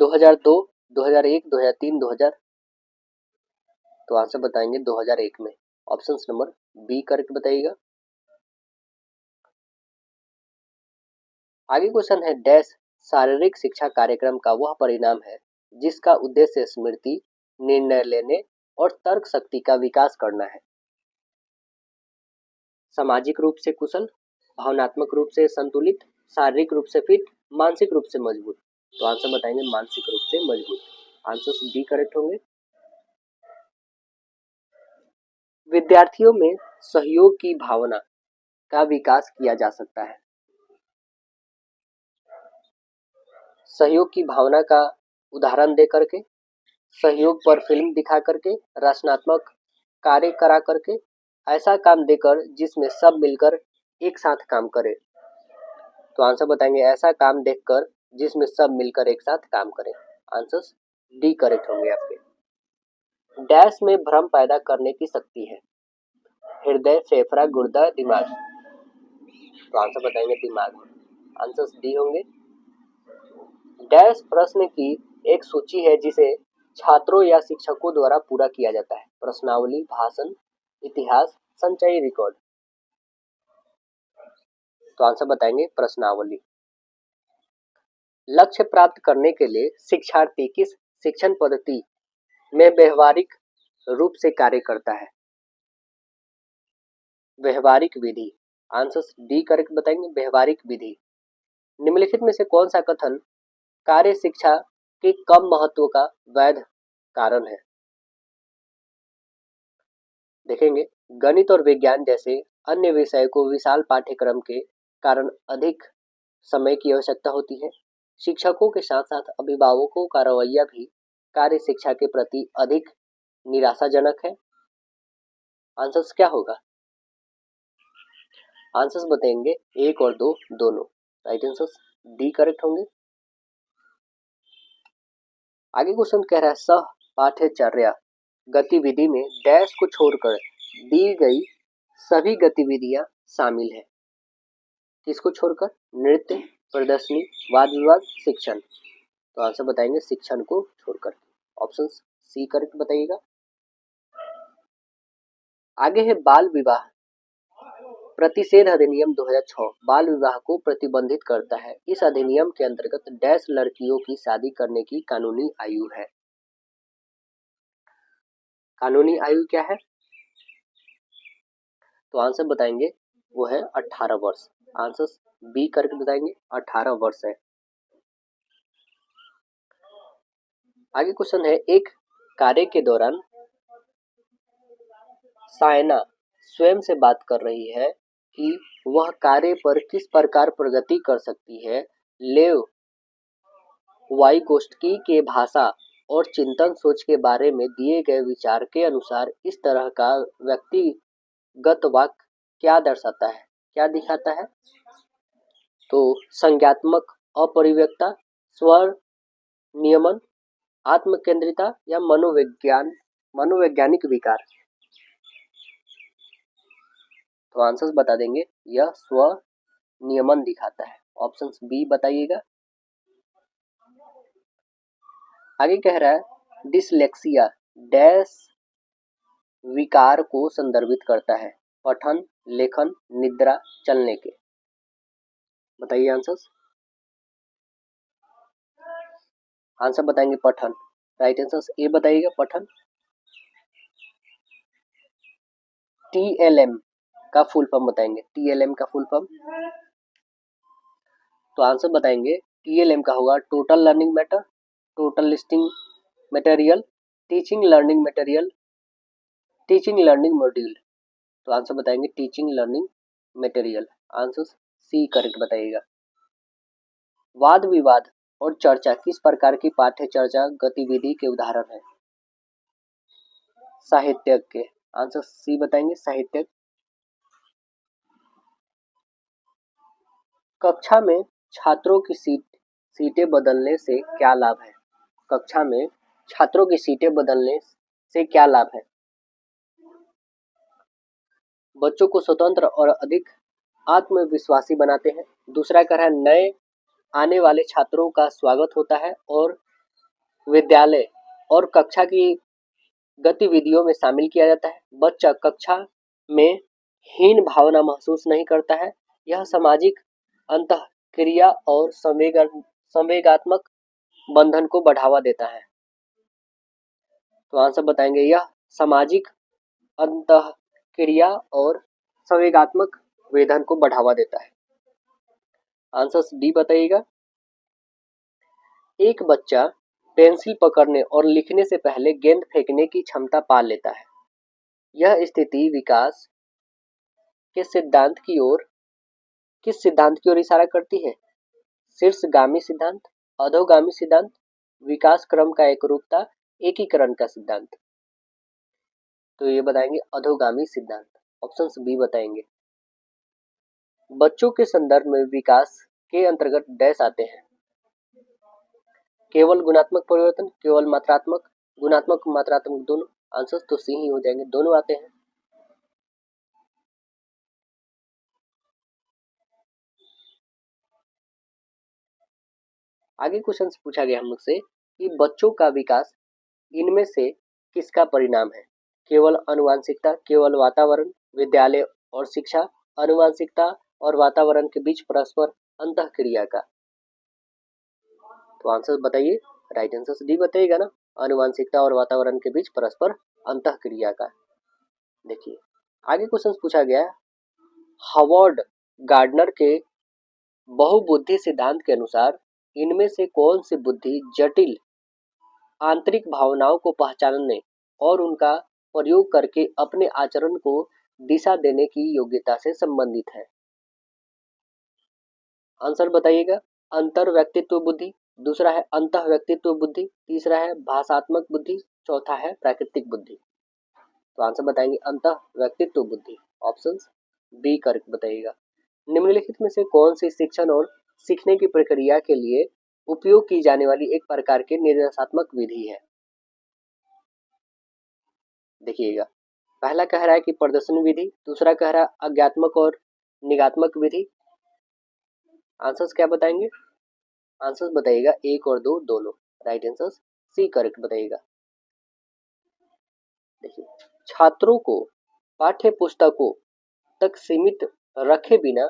2002, 2001, 2003, 2000। तो आंसर बताएंगे 2001 में। ऑप्शन नंबर बी करेक्ट बताइएगा। आगे क्वेश्चन है, डैश शारीरिक शिक्षा कार्यक्रम का वह परिणाम है जिसका उद्देश्य स्मृति, निर्णय लेने और तर्क शक्ति का विकास करना है। सामाजिक रूप से कुशल, भावनात्मक रूप से संतुलित, शारीरिक रूप से फिट, मानसिक रूप से मजबूत। तो आंसर बताएंगे मानसिक रूप से मजबूत। आंसर डी करेक्ट होंगे। विद्यार्थियों में सहयोग की भावना का विकास किया जा सकता है। सहयोग की भावना का उदाहरण दे करके, सहयोग पर फिल्म दिखा करके, रचनात्मक कार्य करा करके, ऐसा काम देकर जिसमें सब मिलकर एक साथ काम करे। तो आंसर बताएंगे, ऐसा काम देखकर जिसमें सब मिलकर एक साथ काम करें। आंसर डी करेक्ट होंगे आपके। डैश में भ्रम पैदा करने की शक्ति है? हृदय, फेफड़ा, गुर्दा, दिमाग। तो आंसर बताएंगे दिमाग। आंसर डी होंगे। डैश प्रश्न की एक सूची है जिसे छात्रों या शिक्षकों द्वारा पूरा किया जाता है। प्रश्नावली, भाषण, इतिहास, संचयी रिकॉर्ड। तो आंसर बताएंगे प्रश्नावली। लक्ष्य प्राप्त करने के लिए शिक्षार्थी किस शिक्षण पद्धति में व्यवहारिक रूप से कार्य करता है? व्यवहारिक विधि। आंसर डी करेक्ट बताएंगे, व्यवहारिक विधि। निम्नलिखित में से कौन सा कथन कार्य शिक्षा के कम महत्व का वैध कारण है? देखेंगे, गणित और विज्ञान जैसे अन्य विषय को विशाल पाठ्यक्रम के कारण अधिक समय की आवश्यकता होती है। शिक्षकों के साथ साथ अभिभावकों का रवैया भी कार्य शिक्षा के प्रति अधिक निराशाजनक है। आंसर्स क्या होगा? आंसर्स बताएंगे 1 और 2 दोनों। राइट आंसर्स डी करेक्ट होंगे। आगे क्वेश्चन कह रहा है सह पाठ्यचर्या गतिविधि में डैश को छोड़कर दी गई सभी गतिविधियां शामिल है। किसको छोड़कर? नृत्य, प्रदर्शनी, वाद विवाद, शिक्षण। तो आंसर बताएंगे शिक्षण को छोड़कर। ऑप्शन सी करेक्ट बताइएगा। आगे है बाल विवाह प्रतिषेध अधिनियम 2006 बाल विवाह को प्रतिबंधित करता है। इस अधिनियम के अंतर्गत डैश लड़कियों की शादी करने की कानूनी आयु है। कानूनी आयु क्या है? तो आंसर बताएंगे वो है 18 वर्ष। आंसर बी करेक्ट बताएंगे, 18 वर्ष है। आगे क्वेश्चन है एक कार्य के दौरान सायना स्वयं से बात कर रही है कि वह कार्य पर किस प्रकार प्रगति कर सकती है। लेव वाइकोस्की के भाषा और चिंतन सोच के बारे में दिए गए विचार के अनुसार इस तरह का व्यक्तिगत वाक्य क्या दर्शाता है, क्या दिखाता है? तो संज्ञात्मक अपरिव्यक्ता, स्वर नियमन, आत्म केंद्रिता या मनोवैज्ञानिक विकार। तो आंसर्स बता देंगे यह स्व नियमन दिखाता है। ऑप्शन बी बताइएगा। आगे कह रहा है डिसलेक्सिया डैश विकार को संदर्भित करता है। पठन, लेखन, निद्रा, चलने के। बताइए आंसर्स। आंसर बताएंगे पठन। राइट आंसर ए बताइएगा पठन। TLM का फुल फॉर्म बताएंगे। TLM का फुल फॉर्म। तो आंसर बताएंगे TLM का होगा total learning matter, total listing material, teaching learning material, teaching learning module. तो आंसर बताएंगे teaching learning material. Answer C correct बताइएगा। वाद विवाद और चर्चा किस प्रकार की पाठ्य चर्चा गतिविधि के उदाहरण है? साहित्यक के। आंसर सी बताएंगे साहित्यक। कक्षा में छात्रों की सीटें बदलने से क्या लाभ है? कक्षा में छात्रों की सीटें बदलने से क्या लाभ है? बच्चों को स्वतंत्र और अधिक आत्मविश्वासी बनाते हैं। दूसरा कह रहा है नए आने वाले छात्रों का स्वागत होता है और विद्यालय और कक्षा की गतिविधियों में शामिल किया जाता है। बच्चा कक्षा में हीन भावना महसूस नहीं करता है। यह सामाजिक अंतःक्रिया और संवेगात्मक बंधन को बढ़ावा देता है। तो आंसर बताएंगे यह सामाजिक अंतःक्रिया और संवेगात्मक वेदन को बढ़ावा देता है। आंसर डी बताइएगा। एक बच्चा पेंसिल पकड़ने और लिखने से पहले गेंद फेंकने की क्षमता पा लेता है। यह स्थिति विकास के किस सिद्धांत की ओर इशारा करती है? शीर्षगामी सिद्धांत, अधोगामी सिद्धांत, विकास क्रम का एकरूपता, एकीकरण का सिद्धांत। तो ये बताएंगे अधोगामी सिद्धांत। ऑप्शन बी बताएंगे। बच्चों के संदर्भ में विकास के अंतर्गत डैश आते हैं। केवल गुणात्मक परिवर्तन, केवल मात्रात्मक, गुणात्मक मात्रात्मक दोनों। आंसर तो सी ही हो जाएंगे, दोनों आते हैं। आगे क्वेश्चन पूछा गया हम लोग से कि बच्चों का विकास इनमें से किसका परिणाम है? केवल आनुवंशिकता, केवल वातावरण, विद्यालय और शिक्षा, आनुवंशिकता और वातावरण के बीच परस्पर अंतःक्रिया का। तो आंसर बताइए, राइट आंसर डी बताइएगा ना, आनुवंशिकता और वातावरण के बीच परस्पर अंतःक्रिया का। देखिए आगे क्वेश्चन पूछा गया है, हावर्ड गार्डनर के बहुबुद्धि सिद्धांत के अनुसार इनमें से कौन सी बुद्धि जटिल आंतरिक भावनाओं को पहचानने और उनका प्रयोग करके अपने आचरण को दिशा देने की योग्यता से संबंधित है? आंसर बताइएगा, अंतर व्यक्तित्व बुद्धि, दूसरा है अंतः व्यक्तित्व बुद्धि, तीसरा है भाषात्मक बुद्धि, चौथा है प्राकृतिक बुद्धि। तो आंसर बताएंगे अंतः व्यक्तित्व बुद्धि, ऑप्शन बी करेक्ट बताइएगा। निम्नलिखित में से कौन सी शिक्षण और सीखने की प्रक्रिया के लिए उपयोग की जाने वाली एक प्रकार की निर्देशात्मक विधि है? देखिएगा, पहला कह रहा है कि प्रदर्शन विधि, दूसरा कह रहा है अज्ञात्मक और निगात्मक विधि। आंसर्स क्या बताएंगे? आंसर्स बताइएगा एक और दो दोनों, राइट आंसर सी करेक्ट बताइएगा। देखिए, छात्रों को पाठ्य पुस्तकों तक सीमित रखे बिना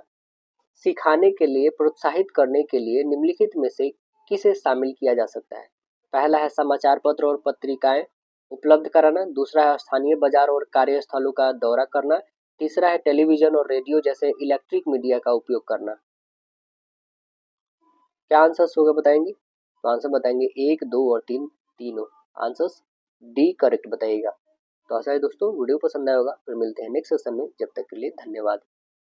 सिखाने के लिए प्रोत्साहित करने के लिए निम्नलिखित में से किसे शामिल किया जा सकता है? पहला है समाचार पत्र और पत्रिकाएं उपलब्ध कराना, दूसरा है स्थानीय बाजार और कार्यस्थलों का दौरा करना, तीसरा है टेलीविजन और रेडियो जैसे इलेक्ट्रिक मीडिया का उपयोग करना। क्या आंसर्स होगा बताएंगे? तो आंसर बताएंगे एक, दो और तीन, तीनों। आंसर्स डी करेक्ट बताइएगा। तो आशा है दोस्तों वीडियो पसंद आया होगा, फिर मिलते हैं नेक्स्ट सेशन में, जब तक के लिए धन्यवाद।